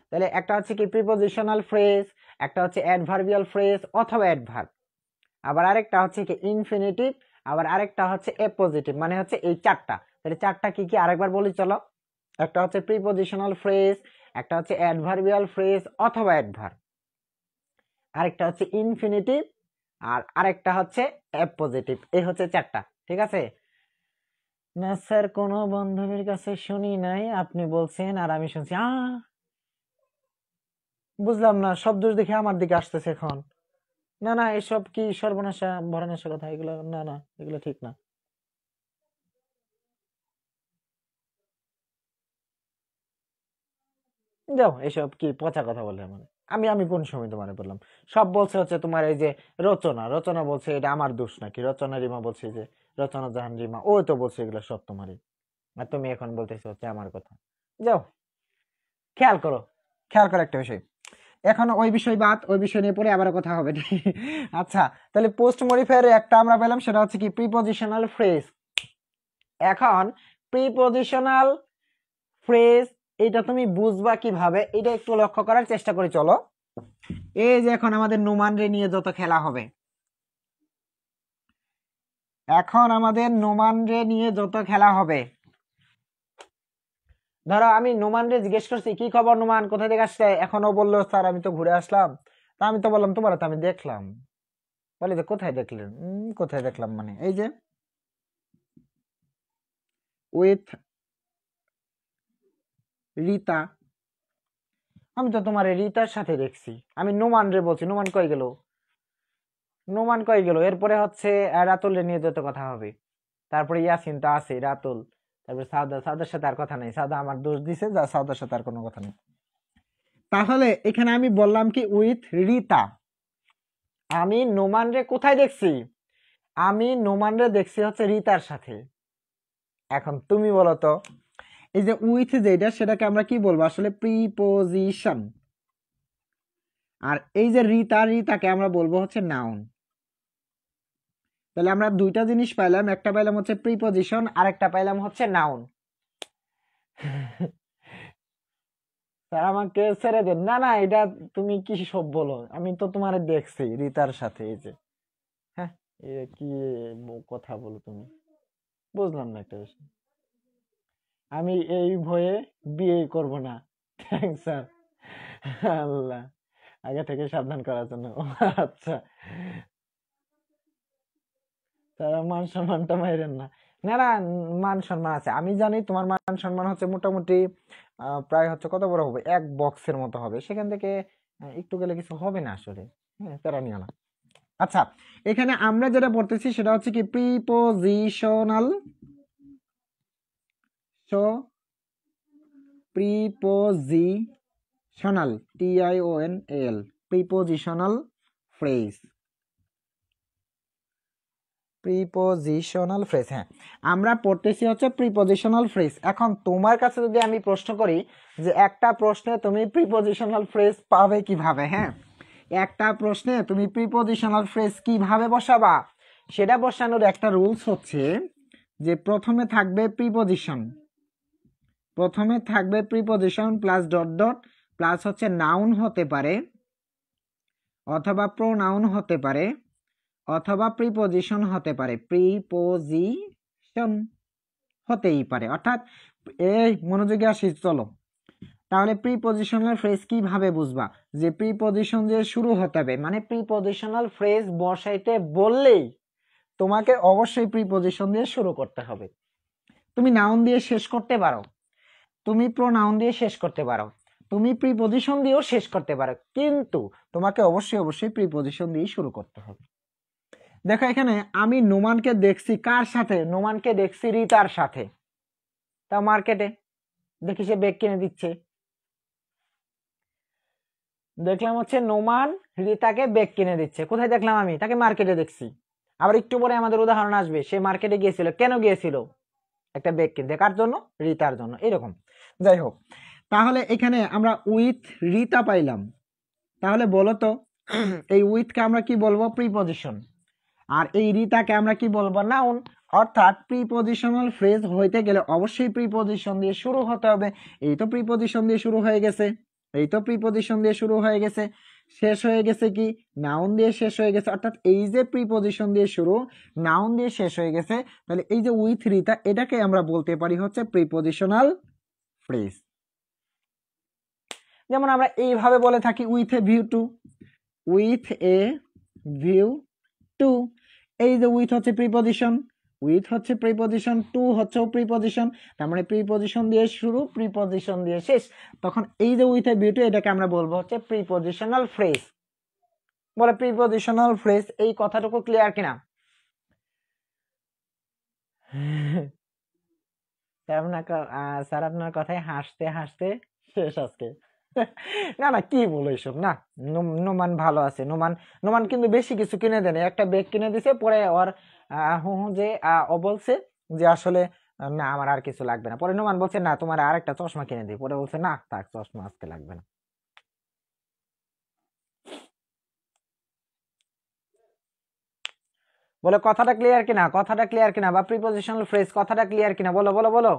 তাহলে একটা হচ্ছে কি প্রিপজিশনাল ফ্রেজ, একটা হচ্ছে অ্যাডভার্বিয়াল ফ্রেজ অথবা অ্যাডভার্ব, আবার আরেকটা হচ্ছে কি ইনফিনিটিভ, আবার আরেকটা হচ্ছে অ্যাপোজিটিভ, মানে হচ্ছে এই চারটা। তাহলে চারটা কি কি আরেকবার বলি চলো। একটা হচ্ছে প্রিপজিশনাল ফ্রেজ, একটা হচ্ছে অ্যাডভার্বিয়াল ফ্রেজ অথবা অ্যাডভার্ব, আরেকটা হচ্ছে ইনফিনিটিভ, আর আরেকটা হচ্ছে অ্যাপোজিটিভ। এই হচ্ছে চারটা। ঠিক আছে। না স্যার, কোনো বান্ধবীর কাছে শুনি নাই, আপনি বলছেন আর আমি শুনছি। বুঝলাম না, সব দোষ দেখে আমার দিকে আসতেছে এখন। না না, এসব কি সর্বনাশা ভরনাশা কথা, এগুলো না না, এগুলো ঠিক না। যাও, এসব কি পচা কথা বলে মানে, আমি আমি কোন সময় তোমারে বললাম? সব বলছে হচ্ছে তোমার এই যে রচনা, রচনা বলছে এটা আমার দোষ নাকি, রচনা রিমা বলছে যে রচনা জাহান রিমা, ও তো বলছে এগুলো সব তোমারই, আর তুমি এখন বলতেছো হচ্ছে আমার কথা। যাও, খেয়াল করো, খেয়াল করো একটা বিষয়, এখন ওই বিষয় বাদ, ওই বিষয় নিয়ে পরে আবার কথা হবে। আচ্ছা, তাহলে পোস্ট মডিফায়ার একটা আমরা পেলাম, সেটা হচ্ছে কি প্রিপজিশনাল ফ্রেজ। এখন প্রিপজিশনাল ফ্রেজ এটা তুমি বুঝবা কিভাবে, এটা একটু লক্ষ্য করার চেষ্টা করি। চলো, এই যে এখন আমাদের নোমান রে নিয়ে যত খেলা হবে, এখন আমাদের নোমান রে নিয়ে যত খেলা হবে, ধরো আমি নোমান রে জিজ্ঞেস করছি কি খবর নোমান, কোথায় থেকে আসছে, এখনো বললো স্যার আমি তো ঘুরে আসলাম। তা আমি তো বললাম তোমার তো আমি দেখলাম। বলে যে কোথায় দেখলেন? কোথায় দেখলাম মানে এই যে উইথ রিতা, আমি তো তোমার রিতার সাথে দেখছি। আমি নোমান রে বলছি, নোমান কই গেল, নোমান কই গেল। এরপরে হচ্ছে রাতুল রে নিয়ে যত কথা হবে, তারপরে ইয়াসিন তো আছে, রাতুল, তারপরে সাউদা, সাউদার সাথে আর কথা নেই, সাউদা আমার দোষ দিছে, যা সাউদার সাথে আর কোনো কথা নেই। তাহলে এখানে আমি বললাম কি উইথ রিতা, আমি নোমান রে কোথায় দেখছি? আমি নোমান রে দেখছি হচ্ছে রিতার সাথে। এখন তুমি বলো তো, এই যে উইথ যেটা সেটাকে আমরা কি বলবো আসলে? প্রিপোজিশন। আর এই যে রিতা, রিতাকে আমরা বলবো হচ্ছে নাউন। তাহলে আমরা দুইটা জিনিস পাইলাম, একটা পাইলাম হচ্ছে প্রিপোজিশন, আর একটা পাইলাম হচ্ছে নাউন। স্যার আমাকে ছেড়ে দেন। না না, এটা তুমি কি সব বলো, আমি তো তোমার দেখছি রিতার সাথে। এই যে হ্যাঁ, এ কি কথা বলো তুমি, বুঝলাম না একটা বিষয়। আমি এই ভয়ে বিয়ে করব না। Thanks sir. আল্লাহ, আগে থেকে সাবধান করার জন্য। আচ্ছা, তারা মান সম্মানটা মাইরেন না। না না, মান সম্মান আছে, আমি জানি তোমার মান সম্মান হচ্ছে মোটামুটি প্রায় হচ্ছে কত বড় হবে, এক বক্সের মতো হবে, সেখান থেকে একটু গেলে কিছু হবে না আসলে। হ্যাঁ, তারা নিও না। আচ্ছা, এখানে আমরা যেটা পড়তেছি সেটা হচ্ছে কি prepositional, so prepositional, TIONAL, prepositional phrase, prepositional phrase. হ্যাঁ, আমরা পড়তেছি হচ্ছে প্রিপোজিশনাল ফ্রেজ। এখন তোমার কাছে যদি আমি প্রশ্ন করি যে একটা প্রশ্নে তুমি প্রিপোজিশনাল ফ্রেজ পাবে কিভাবে, হ্যাঁ, একটা প্রশ্নে তুমি প্রিপোজিশনাল ফ্রেজ কিভাবে বসাবা, সেটা বসানোর একটা রুলস হচ্ছে যে প্রথমে থাকবে প্রিপোজিশন, প্রথমে থাকবে preposition plus dot dot, plus হচ্ছে নাউন হতে পারে অথবা প্রোনাউন হতে পারে অথবা প্রিপোজিশন হতে পারে, প্রিপোজিশন হতেই পারে। অর্থাৎ এই মনোযোগে আসি, চলো তাহলে প্রিপোজিশনাল ফ্রেজ কিভাবে বুঝবা, যে প্রিপোজিশন দিয়ে শুরু হতে হবে, মানে প্রিপোজিশনাল ফ্রেজ বসাইতে বললেই তোমাকে অবশ্যই প্রিপোজিশন দিয়ে শুরু করতে হবে। তুমি নাউন দিয়ে শেষ করতে পারো, তুমি প্রোনাউন দিয়ে শেষ করতে পারো, তুমি প্রিপোজিশন দিয়েও শেষ করতে পারো, কিন্তু তোমাকে অবশ্যই অবশ্যই প্রিপোজিশন দিয়ে শুরু করতে হবে। দেখো এখানে আমি নোমানকে দেখছি কার সাথে, নোমানকে দেখছি রিতার সাথে। তা মার্কেটে দেখি সে ব্যাগ কিনে দিচ্ছে, দেখলাম হচ্ছে নোমান রিতাকে ব্যাগ কিনে দিচ্ছে। কোথায় দেখলাম? আমি তাকে মার্কেটে দেখছি। আবার একটু পরে আমাদের উদাহরণ আসবে, সে মার্কেটে গিয়েছিল, কেন গিয়েছিল? একটা ব্যাগ কিনতে, কার জন্য? রিতার জন্য। এরকম, যাই হোক, তাহলে এখানে আমরা উইথ রিতা পাইলাম। তাহলে বলো তো এই উইথকে আমরা কি বলবো? প্রিপজিশন। আর এই রিতাকে আমরা কি বলবো? নাউন। অর্থাৎ প্রিপজিশনাল ফ্রেজ হইতে গেলে অবশ্যই প্রিপজিশন দিয়ে শুরু হতে হবে। এই তো প্রিপজিশন দিয়ে শুরু হয়ে গেছে, এই তো প্রিপজিশন দিয়ে শুরু হয়ে গেছে, শেষ হয়ে গেছে কি? নাউন দিয়ে শেষ হয়ে গেছে। অর্থাৎ এই যে প্রিপজিশন দিয়ে শুরু, নাউন দিয়ে শেষ হয়ে গেছে, তাহলে এই যে উইথ রিতা, এটাকে আমরা বলতে পারি হচ্ছে প্রিপজিশনাল ফ্রেজ। যেমন আমরা এইভাবে বলে থাকি with a view to, with a view to. এই যে উইথ হচ্ছে প্রিপজিশন, উইথ হচ্ছে প্রিপজিশন, টু হচ্ছে প্রিপজিশন, তার মানে প্রিপজিশন দিয়ে শুরু, প্রিপজিশন দিয়ে শেষ। তখন এই যে উইথ এ ভিউ টু, এটাকে আমরা বলবো হচ্ছে প্রিপজিশনাল ফ্রেজ। বলে প্রিপজিশনাল ফ্রেজ, এই কথাটুকু ক্লিয়ার কিনা? স্যার আপনার কথায় হাসতে হাসতে শেষ আজকে। না না, কি বলো এসব? না, নোমান ভালো আছে। নোমান, নোমান কিন্তু বেশি কিছু কিনে দেন, একটা ব্যাগ কিনে দিছে, পরে ওর হু হু যে ও বলছে যে আসলে না আমার আর কিছু লাগবে না। পরে নোমান বলছে না তোমার আর একটা চশমা কিনে দিই, পরে বলছে না থাক চশমা আজকে লাগবে না। বলো কথাটা ক্লিয়ার কিনা, কথাটা ক্লিয়ার কিনা, বা প্রিপজিশনাল ফ্রেজ কথাটা ক্লিয়ার কিনা, বলো বলো বলো।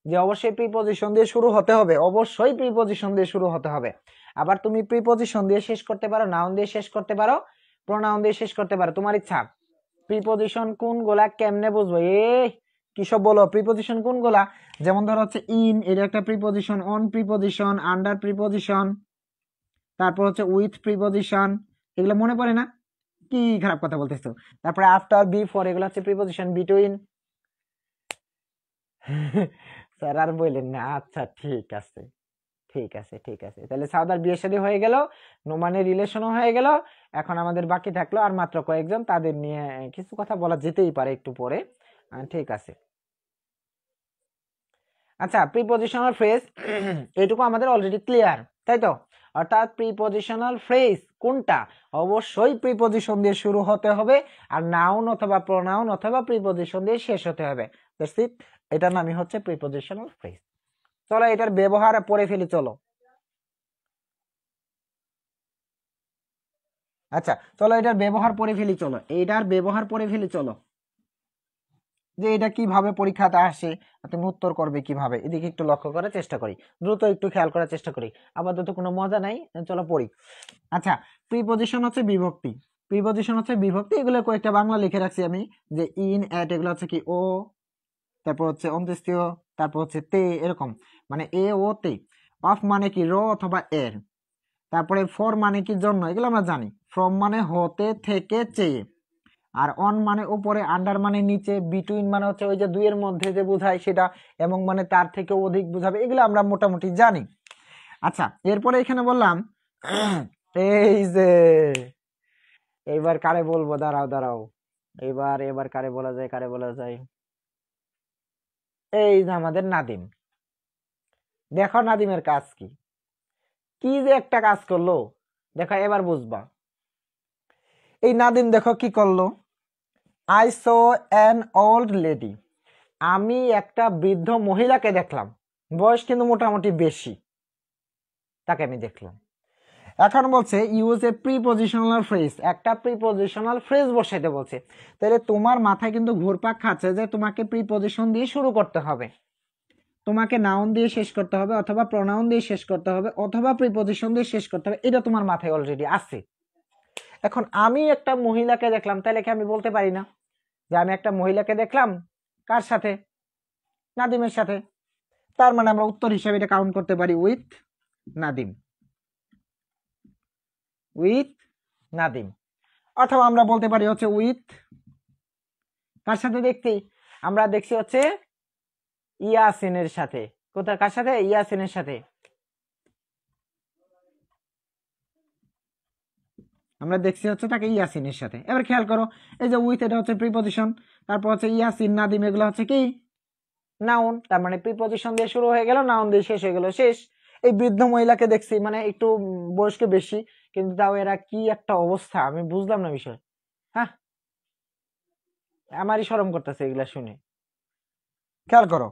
যে অবশ্যই প্রিপজিশন দিয়ে শুরু হতে হবে, অবশ্যই প্রিপজিশন দিয়ে শুরু হতে হবে। আবার তুমি প্রিপজিশন দিয়ে শেষ করতে পারো, নাউন দিয়ে শেষ করতে পারো, প্রোনাউন দিয়ে শেষ করতে পারো, তোমার ইচ্ছা। প্রিপজিশন কোনগুলা কেমনে বুঝবো? কিসব বলো প্রিপজিশন কোনগুলা? যেমন ধরো হচ্ছে ইন, এটা একটা preposition, on preposition, under preposition, তারপর হচ্ছে উইথ প্রিপজিশন, এগুলো মনে পড়ে না? কি খারাপ কথা বলতেছো? তারপরে আফটার, বিফোর, এগুলো হচ্ছে প্রিপজিশন। বিটুইন স্যার আর বললেন না। আচ্ছা ঠিক আছে, ঠিক আছে, ঠিক আছে। তাহলে সাউদার বিয়ে শাদী হয়ে গেল, নোমানের রিলেশনও হয়ে গেল। এখন আমাদের বাকি থাকলো আর মাত্র কয়েকজন, তাদের নিয়ে কিছু কথা বলা যেতেই পারে একটু পরে। ঠিক আছে। আচ্ছা, প্রিপজিশনাল ফ্রেজ এটুকু আমাদের অলরেডি ক্লিয়ার, তাই তো? অর্থাৎ প্রিপজিশনাল ফ্রেজ কোনটা? অবশ্যই প্রিপজিশন দিয়ে শুরু হতে হবে, আর নাউন অথবা প্রোনাউন অথবা প্রিপজিশন দিয়ে শেষ হতে হবে। That's it. এটার নামই হচ্ছে প্রিপজিশনাল ফ্রেজ। চলো এটার ব্যবহার পড়ে ফেলি, চলো। আচ্ছা চলো এটার ব্যবহার পড়ে ফেলি, চলো এটার ব্যবহার পড়ে ফেলি, চলো। যে এটা কিভাবে পরীক্ষাতে আসে, তুমি উত্তর করবে কিভাবে, এদিকে একটু লক্ষ্য করার চেষ্টা করি, দ্রুত একটু খেয়াল করার চেষ্টা করি। আপাতত কোনো মজা নাই, চলো পড়ি। আচ্ছা, প্রিপজিশন হচ্ছে বিভক্তি। প্রিপজিশন হচ্ছে বিভক্তি, এগুলো কয়েকটা বাংলা লিখে রাখছি আমি, যে ইন, এট, এগুলো হচ্ছে কি ও, তারপর হচ্ছে অন্ত্যেষ্টিয়, তারপর হচ্ছে তে, এরকম, মানে এ ও তে। অফ মানে কি র অথবা এর। তারপরে ফর মানে কি জন্য, এগুলো আমরা জানি। ফ্রম মানে হতে, থেকে, চেয়ে। আর অন মানে উপরে, আন্ডার মানে নিচে, বিটুইন মানে হচ্ছে ওই যে দুইয়ের মধ্যে যে বোঝায় সেটা, এবং মানে তার থেকে অধিক বোঝাবে, এগুলো আমরা মোটামুটি জানি। আচ্ছা, এরপরে এখানে বললাম এই যে, এইবার কারে বলবো, দাঁড়াও দাঁড়াও, এবার এবার কারে বলা যায়, কারে বলা যায়? এই যে আমাদের নাদিম। দেখো নাদিমের কাজ কি, কি যে একটা কাজ করলো, দেখো এবার বুঝবা। এই নাদিম দেখো কি করলো, I so an old lady. আমি একটা বৃদ্ধ মহিলাকে দেখলাম, বয়স কিন্তু মোটামুটি বেশি, তাকে আমি দেখলাম। এখন বলছে ইউজ এ প্রিপজিশনাল ফ্রেজ, একটা প্রিপজিশনাল ফ্রেজ বসাইতে বলছে। তাহলে তোমার মাথায় কিন্তু ঘুরপাক খাচ্ছে যে তোমাকে প্রিপজিশন দিয়ে শুরু করতে হবে, তোমাকে নাউন দিয়ে শেষ করতে হবে, অথবা প্রোনাউন দিয়ে শেষ করতে হবে, অথবা প্রিপজিশন দিয়ে শেষ করতে হবে, এটা তোমার মাথায় অলরেডি আছে। এখন আমি একটা মহিলাকে দেখলাম, তাহলে কি আমি বলতে পারি না যে আমি একটা মহিলাকে দেখলাম? কার সাথে? নাদিমের সাথে। তার মানে আমরা উত্তর হিসাবে এটা কাউন্ট করতে পারি উইথ নাদিম, উইথ নাদিম। অথবা আমরা বলতে পারি হচ্ছে উইথ, কার সাথে দেখছি? আমরা দেখছি হচ্ছে ইয়াসিনের সাথে। কোথায়, কার সাথে? ইয়াসিনের সাথে। আমরা দেখছি হচ্ছে তাকে ইয়াসিনের সাথে। এবার খেয়াল করো, এই যে উইথ, এটা হচ্ছে প্রিপজিশন, তারপর হচ্ছে ইয়াসিন, নাদিম, এগুলো হচ্ছে কি নাউন। তার মানে প্রিপজিশন দিয়ে শুরু হয়ে গেল, নাউন দিয়ে শেষ হয়ে গেল, শেষ। এই বৃদ্ধ মহিলাকে দেখছি, মানে একটু বয়স্ক বেশি, কিন্তু তাও এরা কি একটা অবস্থা, আমি বুঝলাম না বিষয়। হ্যাঁ, আমারই শরম করতেছে এগুলা শুনে। খেয়াল করো,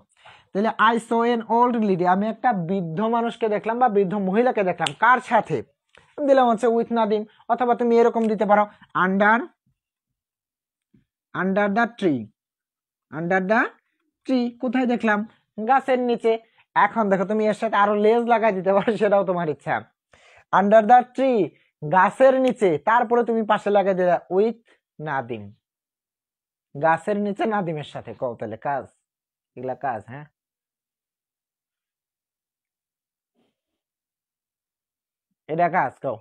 তাহলে I so an old lady, আমি একটা বৃদ্ধ মানুষকে দেখলাম বা বৃদ্ধ মহিলাকে দেখলাম, কার সাথে? দিলাম হচ্ছে উইথ নাদিম। অথবা তুমি এরকম দিতে পারো under, under the tree, under the tree, কোথায় দেখলাম? গাছের নিচে। এখন দেখো তুমি এর সাথে আরো লেজ লাগাই দিতে পারো, সেটাও তোমার ইচ্ছা। আন্ডার দ্য ট্রি, গাছের নিচে, তারপরে তুমি পাশে লাগাই দিলে উইথ নাদিম, গাছের নিচে নাদিমের সাথে। কও তাহলে কাজ, এগুলা কাজ? হ্যাঁ, এটা কাজ, কও।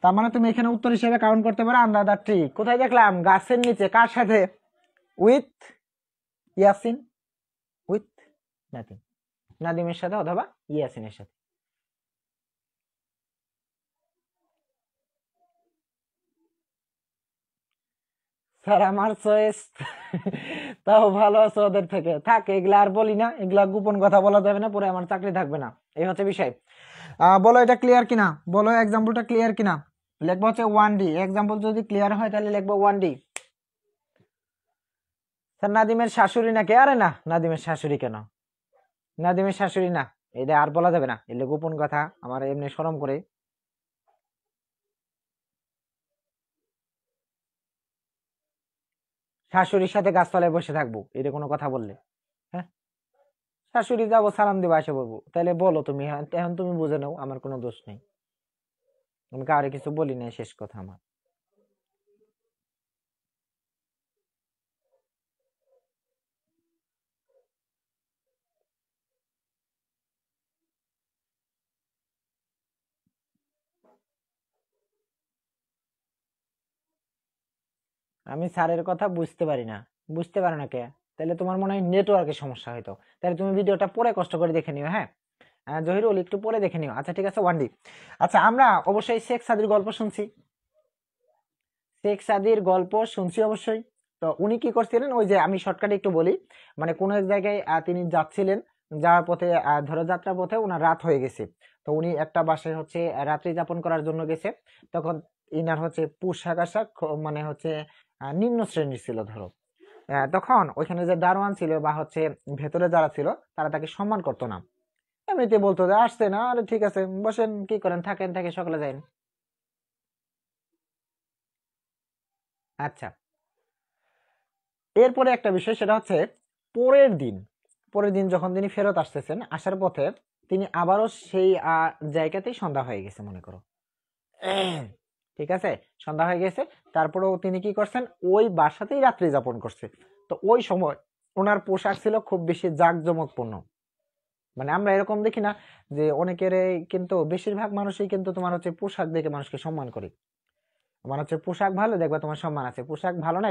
তার মানে তুমি এখানে উত্তর হিসেবে কাউন্ট করতে পারো আন্ডার দ্য ট্রি, কোথায় দেখলাম? গাছের নিচে, কার সাথে? উইথ ইয়াসিন, উইথ নাদিম, নাদিমের সাথে অথবা ইয়াসিনের সাথে। স্যার আমার চয়েস তাও ভালো আছে ওদের থেকে, থাক এগুলা আর বলি না, এগুলা গোপন কথা বলা যাবে না, পরে আমার চাকরি থাকবে না, এই হচ্ছে বিষয়। বলো এটা ক্লিয়ার কিনা, বলো এক্সাম্পলটা ক্লিয়ার কিনা। লিখবো হচ্ছে 1D, এক্সাম্পল যদি ক্লিয়ার হয় তাহলে লিখবো 1D। স্যার নাদিমের শাশুড়ি নাকি? আরে না, নাদিমের শাশুড়ি কেন? নাদিমের শাশুড়ি না, এটা আর বলা যাবে না, এগুলো গোপন কথা, আমার এমনি শরম করে। শাশুড়ির সাথে গাছতলায় বসে থাকবো, এটা কোনো কথা বললে? হ্যাঁ, শাশুড়ি যাবো, সালাম দিবো, এসে বলবো, তাহলে বলো তুমি, এখন তুমি বুঝে নাও, আমার কোনো দোষ নেই, আমি কাউরে কিছু বলি না, শেষ কথা আমার। আমি স্যারের কথা বুঝতে পারি না, বুঝতে পারো না কে? তাহলে তোমার মনে হয় নেটওয়ার্কের সমস্যা হয়তো। তাহলে তুমি ভিডিওটা পরে কষ্ট করে দেখে নিও, হ্যাঁ? জহিরুল, একটু পরে দেখে নিও, আচ্ছা ঠিক আছে, ওয়ান ডি। আচ্ছা, আমরা অবশ্যই শেখ সাদির গল্প শুনছি, শেখ সাদির গল্প শুনছি অবশ্যই। তো উনি কি করছিলেন, ওই যে আমি শর্টকাটে একটু বলি, মানে কোন এক জায়গায় তিনি যাচ্ছিলেন, যাওয়ার পথে ধরো যাত্রা পথে ওনার রাত হয়ে গেছে। তো উনি একটা বাসায় হচ্ছে রাত্রি যাপন করার জন্য গেছে। তখন ইনার হচ্ছে পোশাক আশাক মানে হচ্ছে নিম্ন শ্রেণীর ছিল ধরো। তখন ওইখানে যে দারোয়ান ছিল বা হচ্ছে ভেতরে যারা ছিল, তারা তাকে সম্মান করতো না। এমনিতে বলতো যে আসছে না, আরে ঠিক আছে বসেন, কি করেন, থাকেন, থেকে সকালে যাইন। আচ্ছা, এরপরে একটা বিষয়, সেটা হচ্ছে পরের দিন, পরের দিন যখন তিনি ফেরত আসতেছেন, আসার পথে তিনি আবারও সেই জায়গাতেই সন্ধ্যা হয়ে গেছে মনে করো। ঠিক আছে, সন্ধ্যা হয়ে গেছে, তারপরেও তিনি কি করছেন, ওই বাসাতেই রাত্রি যাপন করছে। তো ওই সময় ওনার পোশাক ছিল খুব বেশি জাঁকজমকপূর্ণ। মানে আমরা এরকম দেখি না যে অনেকের, কিন্তু বেশিরভাগ মানুষই কিন্তু তোমার হচ্ছে পোশাক দেখে মানুষকে সম্মান করে। আমার হচ্ছে পোশাক ভালো, দেখবা তোমার সম্মান আছে, পোশাক ভালো না,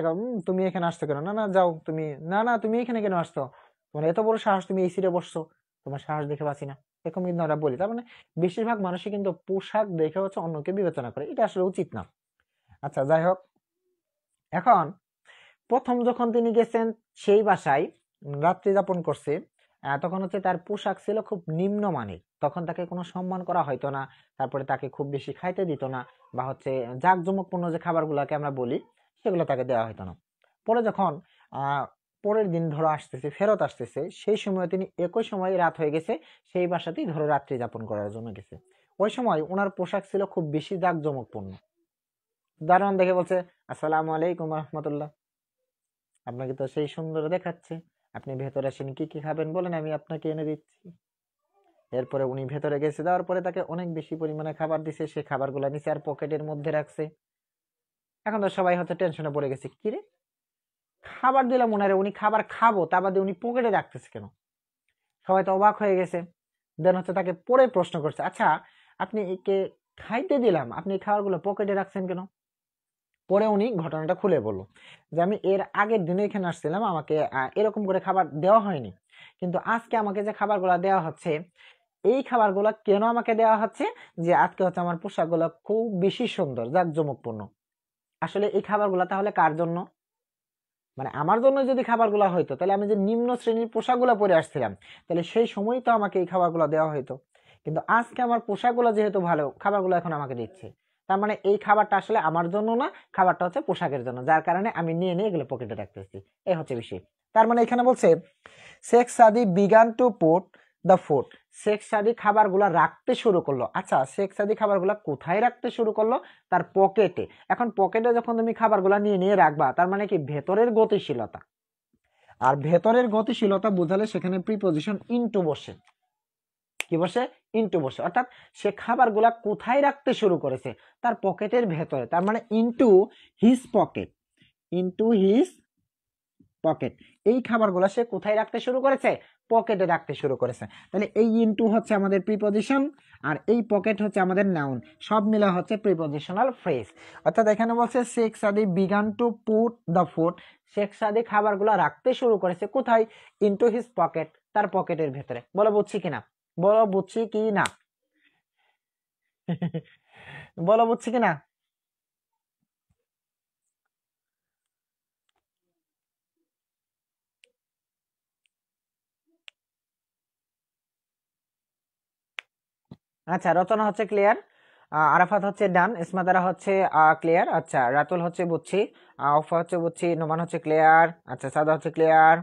তুমি এখানে আসছো কেন, না না যাও তুমি, না না তুমি এখানে কেন আসছো, তোমার এত বড় সাহস, তুমি এই সিটে বসছো, তোমার সাহস দেখে বাঁচি না, এরকম কিন্তু আমরা বলি। তার মানে বেশিরভাগ মানুষই কিন্তু পোশাক দেখে হচ্ছে অন্যকে বিবেচনা করে, এটা আসলে উচিত না। আচ্ছা যাই হোক, এখন প্রথম যখন তিনি গেছেন সেই বাসায় রাত্রি যাপন করছে, তখন হচ্ছে তার পোশাক ছিল খুব নিম্নমানের, তখন তাকে কোনো সম্মান করা হয়তো না, তারপরে তাকে খুব বেশি খাইতে দিত না, বা হচ্ছে জাঁকজমকপূর্ণ যে খাবারগুলোকে আমরা বলি, সেগুলো তাকে দেওয়া হতো না। পরে যখন আহ পরের দিন ধরো আসতেছে, ফেরত আসতেছে, সেই সময় তিনি একই সময় রাত হয়ে গেছে, সেই বাসাতেই ধরো রাত্রি যাপন করার জন্য গেছে। ওই সময় ওনার পোশাক ছিল খুব বেশি জাঁকজমকপূর্ণ। দারোয়ান দেখে বলছে, আসসালামু আলাইকুম রহমতুল্লাহ, আপনাকে তো সেই সুন্দর দেখাচ্ছে, আপনি ভেতরে আসেন, কি কি খাবেন বলেন, আমি আপনাকে এনে দিচ্ছি। এরপরে উনি ভেতরে গেছে, যাওয়ার পরে তাকে অনেক বেশি পরিমাণে খাবার দিছে, সে খাবারগুলো নিচে আর পকেটের মধ্যে রাখছে। এখন তো সবাই হচ্ছে টেনশনে পড়ে গেছে, কি রে, খাবার দিলাম ওনারে, উনি খাবার খাবো, তা বাদে উনি পকেটে রাখতেছে কেন? সবাই তো অবাক হয়ে গেছে। দেন হচ্ছে তাকে পরে প্রশ্ন করছে, আচ্ছা আপনি একে খাইতে দিলাম, আপনি এই খাবারগুলো পকেটে রাখছেন কেন? পরে উনি ঘটনাটা খুলে বলল যে আমি এর আগের দিনে এখানে আসছিলাম, আমাকে এরকম করে খাবার দেওয়া হয়নি, কিন্তু আজকে আমাকে যে খাবারগুলো দেওয়া হচ্ছে, এই খাবারগুলো কেন আমাকে দেওয়া হচ্ছে, যে আজকে হচ্ছে আমার পোশাকগুলো খুব বেশি সুন্দর, জাঁকজমকপূর্ণ। আসলে এই খাবারগুলো তাহলে কার জন্য? মানে আমার জন্য যদি খাবারগুলো হয়তো, তাহলে আমি যে নিম্ন শ্রেণীর পোশাকগুলো পরে আসছিলাম, তাহলে সেই সময় তো আমাকে এই খাবারগুলো দেওয়া হয়তো। কিন্তু আজকে আমার পোশাকগুলো যেহেতু ভালো, খাবারগুলো এখন আমাকে দিচ্ছে, তার মানে এই খাবারটা আসলে আমার জন্য না, খাবারটা হচ্ছে পোশাকের জন্য, যার কারণে আমি নিয়ে নিয়ে এগুলো পকেটে রাখতেছি। এই হচ্ছে বিষয়। তার মানে এখানে বলছে শেখ সাদি began to put the food, Sheikh সাদি খাবারগুলা রাখতে শুরু করলো। আচ্ছা, শেখ সাদি খাবারগুলা কোথায় রাখতে শুরু করলো? তার পকেটে। এখন পকেটে যখন তুমি খাবারগুলা নিয়ে নিয়ে রাখবা, তার মানে কি ভেতরের গতিশীলতা, আর ভেতরের গতিশীলতা বোঝালে সেখানে প্রিপজিশন ইনটু বসে। কি বসে? ইনটু বসে। অর্থাৎ সে খাবারগুলা কোথায় রাখতে শুরু করেছে? তার পকেটের ভেতরে, তার মানে into his pocket, into his pocket. এই খাবারগুলো সে কোথায় রাখতে শুরু করেছে? পকেটে রাখতে শুরু করেছে। তাহলে এই ইনটু হচ্ছে আমাদের প্রিপজিশন, আর এই পকেট হচ্ছে আমাদের নাউন, সব মিলে হচ্ছে প্রিপজিশনাল ফ্রেজ। অর্থাৎ এখানে বলছে শেখ সাদি began to put the food, Sheikh সাদি খাবারগুলো রাখতে শুরু করেছে কোথায়? ইনটু হিজ পকেট, তার পকেটের ভেতরে। বলো বুঝছি কিনা, বলো বুঝছি কি না? বলো বুঝছি কিনা? আচ্ছা, রচনা হচ্ছে ক্লিয়ার, আরাফাত হচ্ছে ডান, ইসমাতারা হচ্ছে ক্লিয়ার, আচ্ছা রাতুল হচ্ছে বুঝছি, ওফা হচ্ছে বুঝছি, নোমান হচ্ছে ক্লিয়ার, আচ্ছা সাদা হচ্ছে ক্লিয়ার,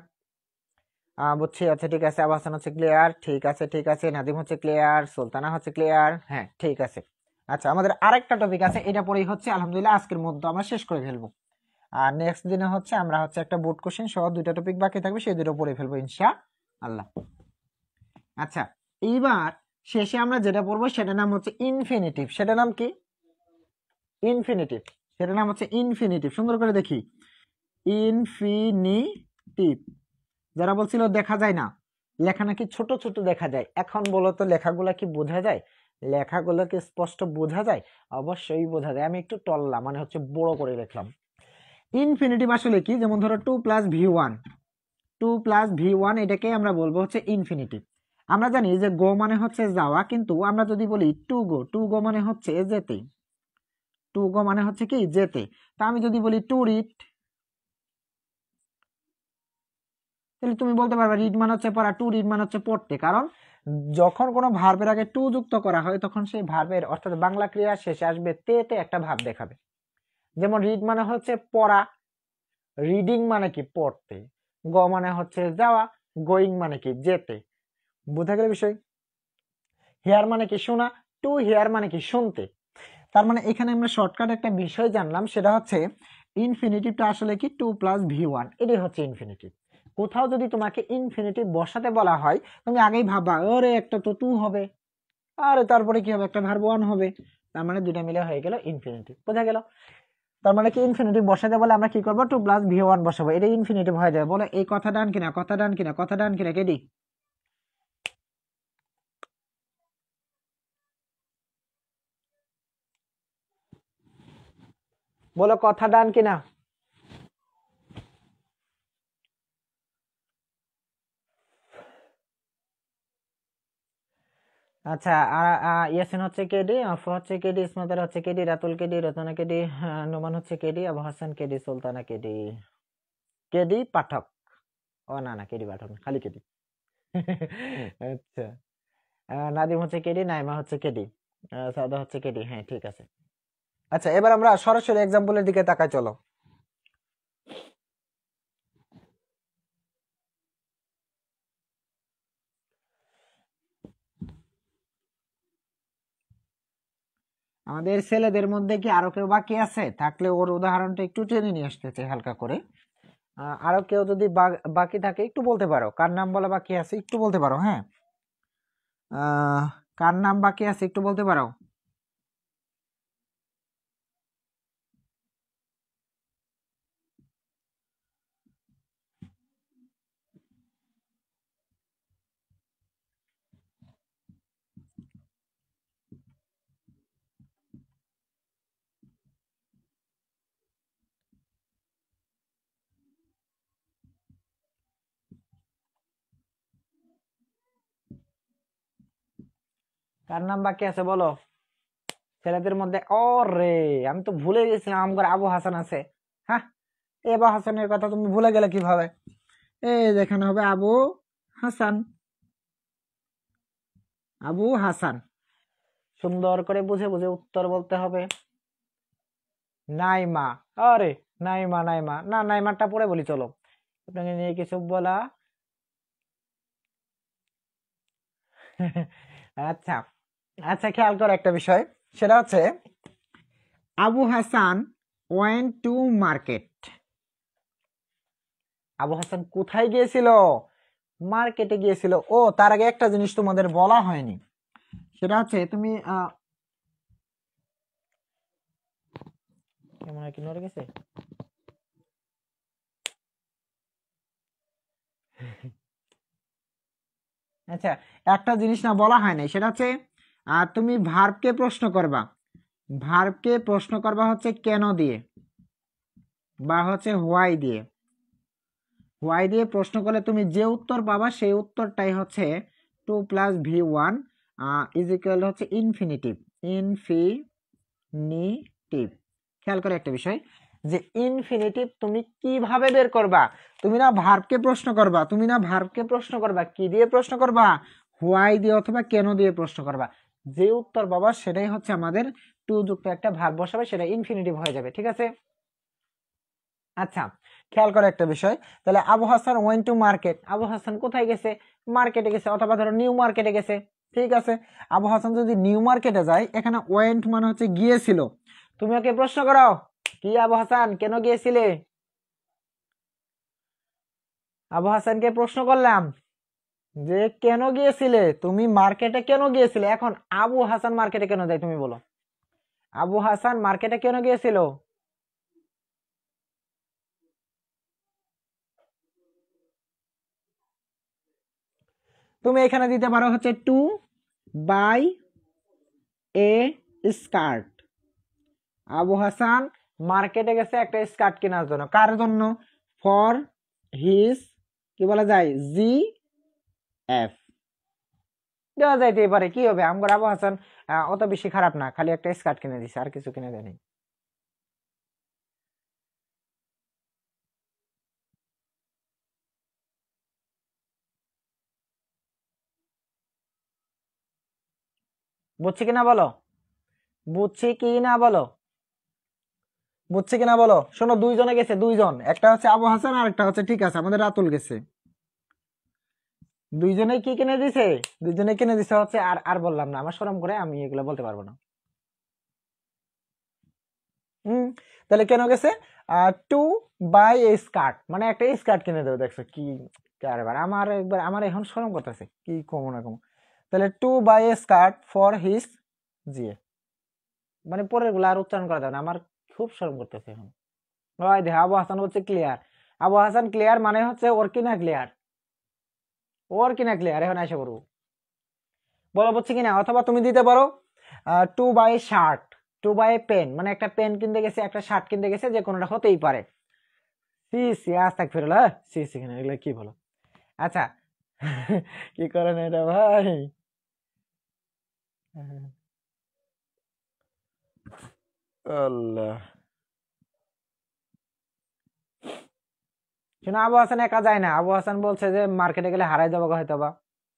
বুঝছি, আচ্ছা ঠিক আছে, আবাসান হচ্ছে ক্লিয়ার, ঠিক আছে ঠিক আছে, নাদিম হচ্ছে ক্লিয়ার, সুলতানা হচ্ছে ক্লিয়ার, হ্যাঁ ঠিক আছে। আচ্ছা, আমাদের আরেকটা টপিক আছে, এটা পরেই হচ্ছে আলহামদুলিল্লাহ আজকের মধ্যে আমরা শেষ করে ফেলবো। আর নেক্সট দিনে হচ্ছে আমরা হচ্ছে একটা বোর্ড কোশ্চেন সহ 2টা টপিক বাকি থাকবে, সেই দুটো পড়ে ফেলবো ইনশাআল্লাহ। আচ্ছা, এইবার শেষে আমরা যেটা পড়বো সেটার নাম হচ্ছে ইনফিনিটিভ। সেটার নাম কি? ইনফিনিটিভ। সেটার নাম হচ্ছে ইনফিনিটিভ। সুন্দর করে দেখি, ইনফিনিটিভ। যারা বলছিল দেখা যায় না, লেখা নাকি ছোট ছোট দেখা যায়, এখন বলো তো লেখাগুলা কি বোঝা যায়? লেখাগুলো কি স্পষ্ট বোঝা যায়? অবশ্যই বোঝা যায়। আমি একটু টললাম, মানে হচ্ছে বড় করে লিখলাম। ইনফিনিটিভ আসলে কি? যেমন ধরো 2+v1, 2+v1 এটাকে আমরা বলবো হচ্ছে ইনফিনিটিভ। আমরা জানি যে গো মানে হচ্ছে যাওয়া, কিন্তু আমরা যদি বলি টু গো, টু গো মানে হচ্ছে যেতে, টু গো মানে হচ্ছে কি যেতে। তা আমি যদি বলি টু রিড, তাহলে তুমি বলতে পারবে রিড মানে হচ্ছে পড়া, টু রিড মানে হচ্ছে পড়তে। কারণ যখন কোনো ভার্বের আগে টু যুক্ত করা হয় তখন সেই ভার্বের অর্থাৎ বাংলা ক্রিয়া শেষে আসবে তে তে একটা ভাব দেখাবে। যেমন রিড মানে হচ্ছে পড়া, রিডিং মানে কি পড়তে, গ মানে হচ্ছে যাওয়া, গোয়িং মানে কি যেতে। বোঝা গেল বিষয়? হেয়ার মানে কি শোনা, টু হেয়ার মানে কি শুনতে। তার মানে এখানে আমরা শর্টকাট একটা বিষয় জানলাম, সেটা হচ্ছে ইনফিনিটিভটা আসলে কি 2+v1, এটাই হচ্ছে ইনফিনিটিভ। কোথাও যদি তোমাকে ইনফিনিটিভ বসাতে বলা হয়, তুমি আগেই ভাববা ওরে একটা তো টু হবে, আরে তারপরে কি হবে, একটা ভার্ব ওয়ান হবে। তার মানে দুটা মিলে হয়ে গেল ইনফিনিটিভ। বোঝা গেল? তার মানে কি ইনফিনিটিভ বসাতে বলে আমরা কি করবো? 2+v1 বসাবো, এটা ইনফিনিটিভ হয়ে যাবে। বলে এই কথা ডান কিনা, কথা ডান কিনা, কথা ডান কিনা, কেডি? বলো কথা ডান কিনা। আচ্ছা, ইয়াসিন হচ্ছে কেডি, আফু হচ্ছে কেডি, ইসমাতার হচ্ছে KD, Ratul KD, Ratna KD, Noman হচ্ছে KD, Abu Hasan KD, Sultana KD. KD পাঠক। ও না না, কেডি পাঠক না, খালি কেডি। আচ্ছা, নাদিম হচ্ছে কেডি, নাইমা হচ্ছে কেডি, সাদা হচ্ছে কেডি। হ্যাঁ ঠিক আছে। আচ্ছা, এবার আমরা সরাসরি এক্সাম্পলের দিকে তাকাই, চলো। আমাদের ছেলেদের মধ্যে কি আরো কেউ বাকি আছে? থাকলে ওর উদাহরণটা একটু টেনে নিয়ে আসতে চাই হালকা করে। আরো কেউ যদি বাকি থাকে একটু বলতে পারো, কার নাম বলা বাকি আছে একটু বলতে পারো। হ্যাঁ, কার নাম বাকি আছে একটু বলতে পারো। কার নাম বাকি আছে বলো ছেলেদের মধ্যে? রে, আমি তো ভুলে গেছিলাম আমার আবু হাসান আছে। হ্যাঁ, আবু হাসানের কথা তুমি ভুলে গেলে কিভাবে? এই যেখানে হবে আবু হাসান, আবু হাসান। সুন্দর করে বুঝে বুঝে উত্তর বলতে হবে। নাইমা, আরে নাইমা, নাইমা না, নাইমারটা পরে বলি চলো, আপনাকে নিয়ে কিছু বলা। আচ্ছা আচ্ছা, খেয়াল করো একটা বিষয়, সেটা হচ্ছে Abu Hasan went to market. Abu Hasan কোথায় গিয়েছিল? মার্কেটে গিয়েছিল। ও, তার আগে একটা জিনিস তোমাদের বলা হয়নি, সেটা হচ্ছে তুমি ক্যামেরা কি নড়ে গেছে? আচ্ছা, একটা জিনিস না বলা হয় নাই, সেটা হচ্ছে তুমি ভার্বকে প্রশ্ন করবা। ভার্বকে প্রশ্ন করবা হচ্ছে কেন দিয়ে বা হচ্ছে হোয়াই দিয়ে। হোয়াই দিয়ে প্রশ্ন করলে তুমি যে উত্তর পাবা সেই উত্তরটাই হচ্ছে 2+v1 ইজ ইকুয়াল হচ্ছে ইনফিনিটিভ। ইনফিনিটিভ। খেয়াল করে একটা বিষয়, যে ইনফিনিটিভ তুমি কিভাবে বের করবা? তুমি না ভার্বকে প্রশ্ন করবা, তুমি না ভার্বকে প্রশ্ন করবা, কি দিয়ে প্রশ্ন করবা? হোয়াই দিয়ে অথবা কেন দিয়ে প্রশ্ন করবা। যে উত্তর পাবা সেটাই হচ্ছে আমাদের টু যুক্ত একটা ভার্ব বসাবে, সেটা ইনফিনিটিভ হয়ে যাবে। ঠিক আছে? আচ্ছা, খেয়াল করে একটা বিষয়, তাহলে Abu Hasan went to market, Abu Hasan কোথায় গেছে? মার্কেটে গেছে, অথবা ধরো নিউ মার্কেটে গেছে। ঠিক আছে, আবু হাসান যদি নিউ মার্কেটে যায়, এখানে ওয়েন্ট মানে হচ্ছে গিয়েছিল, তুমি ওকে প্রশ্ন করো কি আবু হাসান কেন গিয়েছিলে? আবু হাসানকে প্রশ্ন করলাম যে কেন গিয়েছিলে, তুমি মার্কেটে কেন গিয়েছিলে? এখন আবু হাসান মার্কেটে কেন যায় তুমি বলো। আবু হাসান মার্কেটে কেন গিয়েছিল? তুমি এখানে দিতে পারো হচ্ছে to buy a skirt. Abu Hasan মার্কেটে গেছে একটা স্কার্ট কেনার জন্য। কার জন্য? ফর হিজ কি বলা যায়, জি এফ দেওয়া যাইতেই পারে, কি হবে। আমার আবু হাসান অত বেশি খারাপ না, খালি একটা স্কার্ট কিনে দিছে, আর কিছু কিনে দেয়নি। বুঝছি কিনা বলো, বুঝছি কি না বলো, বুঝছি কিনা বলো। শোনো, দুইজনে গেছে, দুইজন, একটা হচ্ছে আবু হাসান আর একটা হচ্ছে ঠিক আছে আমাদের রাতুল গেছে। দুইজনেই কি কিনে দিছে? দুইজনে কিনে দিছে হচ্ছে, আর আর বললাম না, আমার শরম করে আমি এগুলো বলতে পারবো না। হুম, তাহলে কেন গেছে? টু বাই এ স্কার্ট, মানে একটা স্কার্ট কিনে দেবো। দেখছো কি কারবার, আমার একবার আমার এখন শরম করতেছে, কি কমো না কমো। তাহলে to buy a skirt for his জিএ, মানে পরের গুলো আর উচ্চারণ করা যাবে না, আমার খুব শরম করতেছে এখন। ওই দেখো আবু হাসান হচ্ছে ক্লিয়ার। আবু হাসান ক্লিয়ার মানে হচ্ছে ওর কিনা ক্লিয়ার, ওর কিনা ক্লিয়ার। এখন এসে করবো, বলো বুঝছি কিনা। অথবা তুমি দিতে পারো to buy shirt, to buy pen, মানে একটা পেন কিনতে গেছে একটা শার্ট কিনতে গেছে, যে কোনোটা হতেই পারে। সি সি আজ তাক ফিরল, সি সি কিনা এগুলো কি বলো। আচ্ছা কি করেন এটা ভাই। আল্লাহ, শোনো, আবু হাসান একা যায় না। আবু হাসান বলছে যে মার্কেটে গেলে হারাই যাবো হয়তো বা,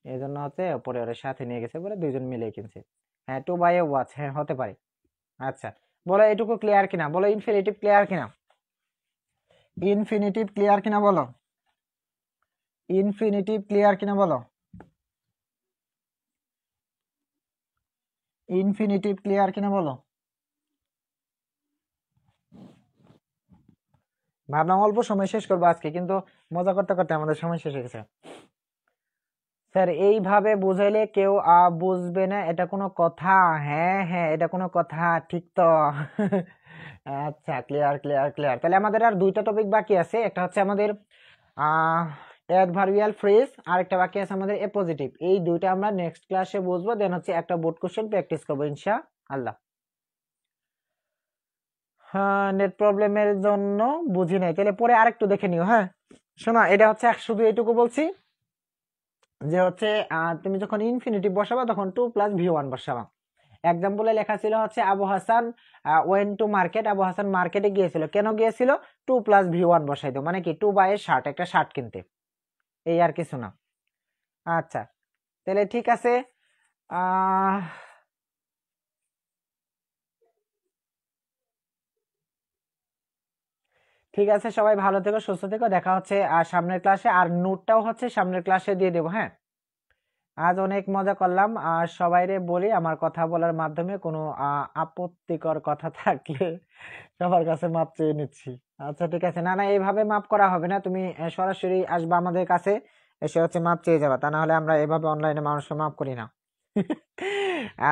এই জন্য হচ্ছে পরে ওর সাথে নিয়ে গেছে, বলে দুইজন মিলে কিনছে। হ্যাঁ, টু বাই এ ওয়াচ, হ্যাঁ হতে পারে। আচ্ছা, বলো এটুকু ক্লিয়ার কিনা, বলো ইনফিনিটিভ ক্লিয়ার কিনা, ইনফিনিটিভ ক্লিয়ার কিনা বলো, ইনফিনিটিভ ক্লিয়ার কিনা বলো, ইনফিনিটিভ ক্লিয়ার কিনা বলো। ভাবলাম অল্প সময় শেষ করবো আজকে, কিন্তু মজা করতে করতে আমাদের সময় শেষ হয়ে গেছে। স্যার এইভাবে বুঝাইলে কেউ বুঝবে না, এটা কোনো কথা? হ্যাঁ হ্যাঁ, এটা কোনো কথা, ঠিক তো আচ্ছা, ক্লিয়ার ক্লিয়ার ক্লিয়ার। তাহলে আমাদের আর দুইটা টপিক বাকি আছে, একটা হচ্ছে আমাদের অ্যাডভার্বিয়াল ফ্রেজ, আর একটা বাকি আছে আমাদের অ্যাপোজিটিভ। এই দুইটা আমরা নেক্সট ক্লাসে বুঝবো, দেন হচ্ছে একটা বোর্ড কোশ্চেন প্র্যাকটিস করবো ইনশাআল্লাহ। হ্যাঁ, নেট প্রবলেমের জন্য বুঝি নাই, তাহলে পরে আরেকটু দেখে নিও। হ্যাঁ শোনো, এটা হচ্ছে শুধু এইটুকু বলছি যে হচ্ছে তুমি যখন ইনফিনিটিভ বসাবা তখন টু প্লাস ভি ওয়ান বসাবা। এক্সাম্পলে লেখা ছিল হচ্ছে Abu Hasan went to market, Abu Hasan মার্কেটে গিয়েছিল। কেন গিয়েছিল? টু প্লাস ভি ওয়ান বসাই দাও, মানে কি টু বাই এর শার্ট, একটা শার্ট কিনতে, এই আর কিছু না। আচ্ছা, তাহলে ঠিক আছে। আহ ঠিক আছে, সবাই ভালো থেকো, সুস্থ থেকো, দেখা হচ্ছে আর সামনের ক্লাসে। আর নোটটাও হচ্ছে সামনের ক্লাসে দিয়ে দেবো। হ্যাঁ, আজ অনেক মজা করলাম। আর সবাইরে বলি, আমার কথা বলার মাধ্যমে কোনো আপত্তিকর কথা থাকলে সবার কাছে মাপ চেয়ে নিচ্ছি। আচ্ছা ঠিক আছে, না না এইভাবে মাপ করা হবে না, তুমি সরাসরি আসবা আমাদের কাছে, এসে হচ্ছে মাপ চেয়ে যাবা, তা না হলে আমরা এভাবে অনলাইনে মানুষকে মাপ করি না।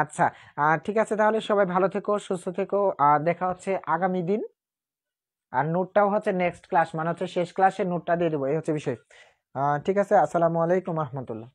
আচ্ছা, ঠিক আছে, তাহলে সবাই ভালো থেকো, সুস্থ থেকো, দেখা হচ্ছে আগামী দিন। আর নোটটাও হচ্ছে নেক্সট ক্লাস, মানে হচ্ছে শেষ ক্লাসে নোটটা দিয়ে দেবো, এই হচ্ছে বিষয়। ঠিক আছে, আসসালামু আলাইকুম রহমতুল্লাহ।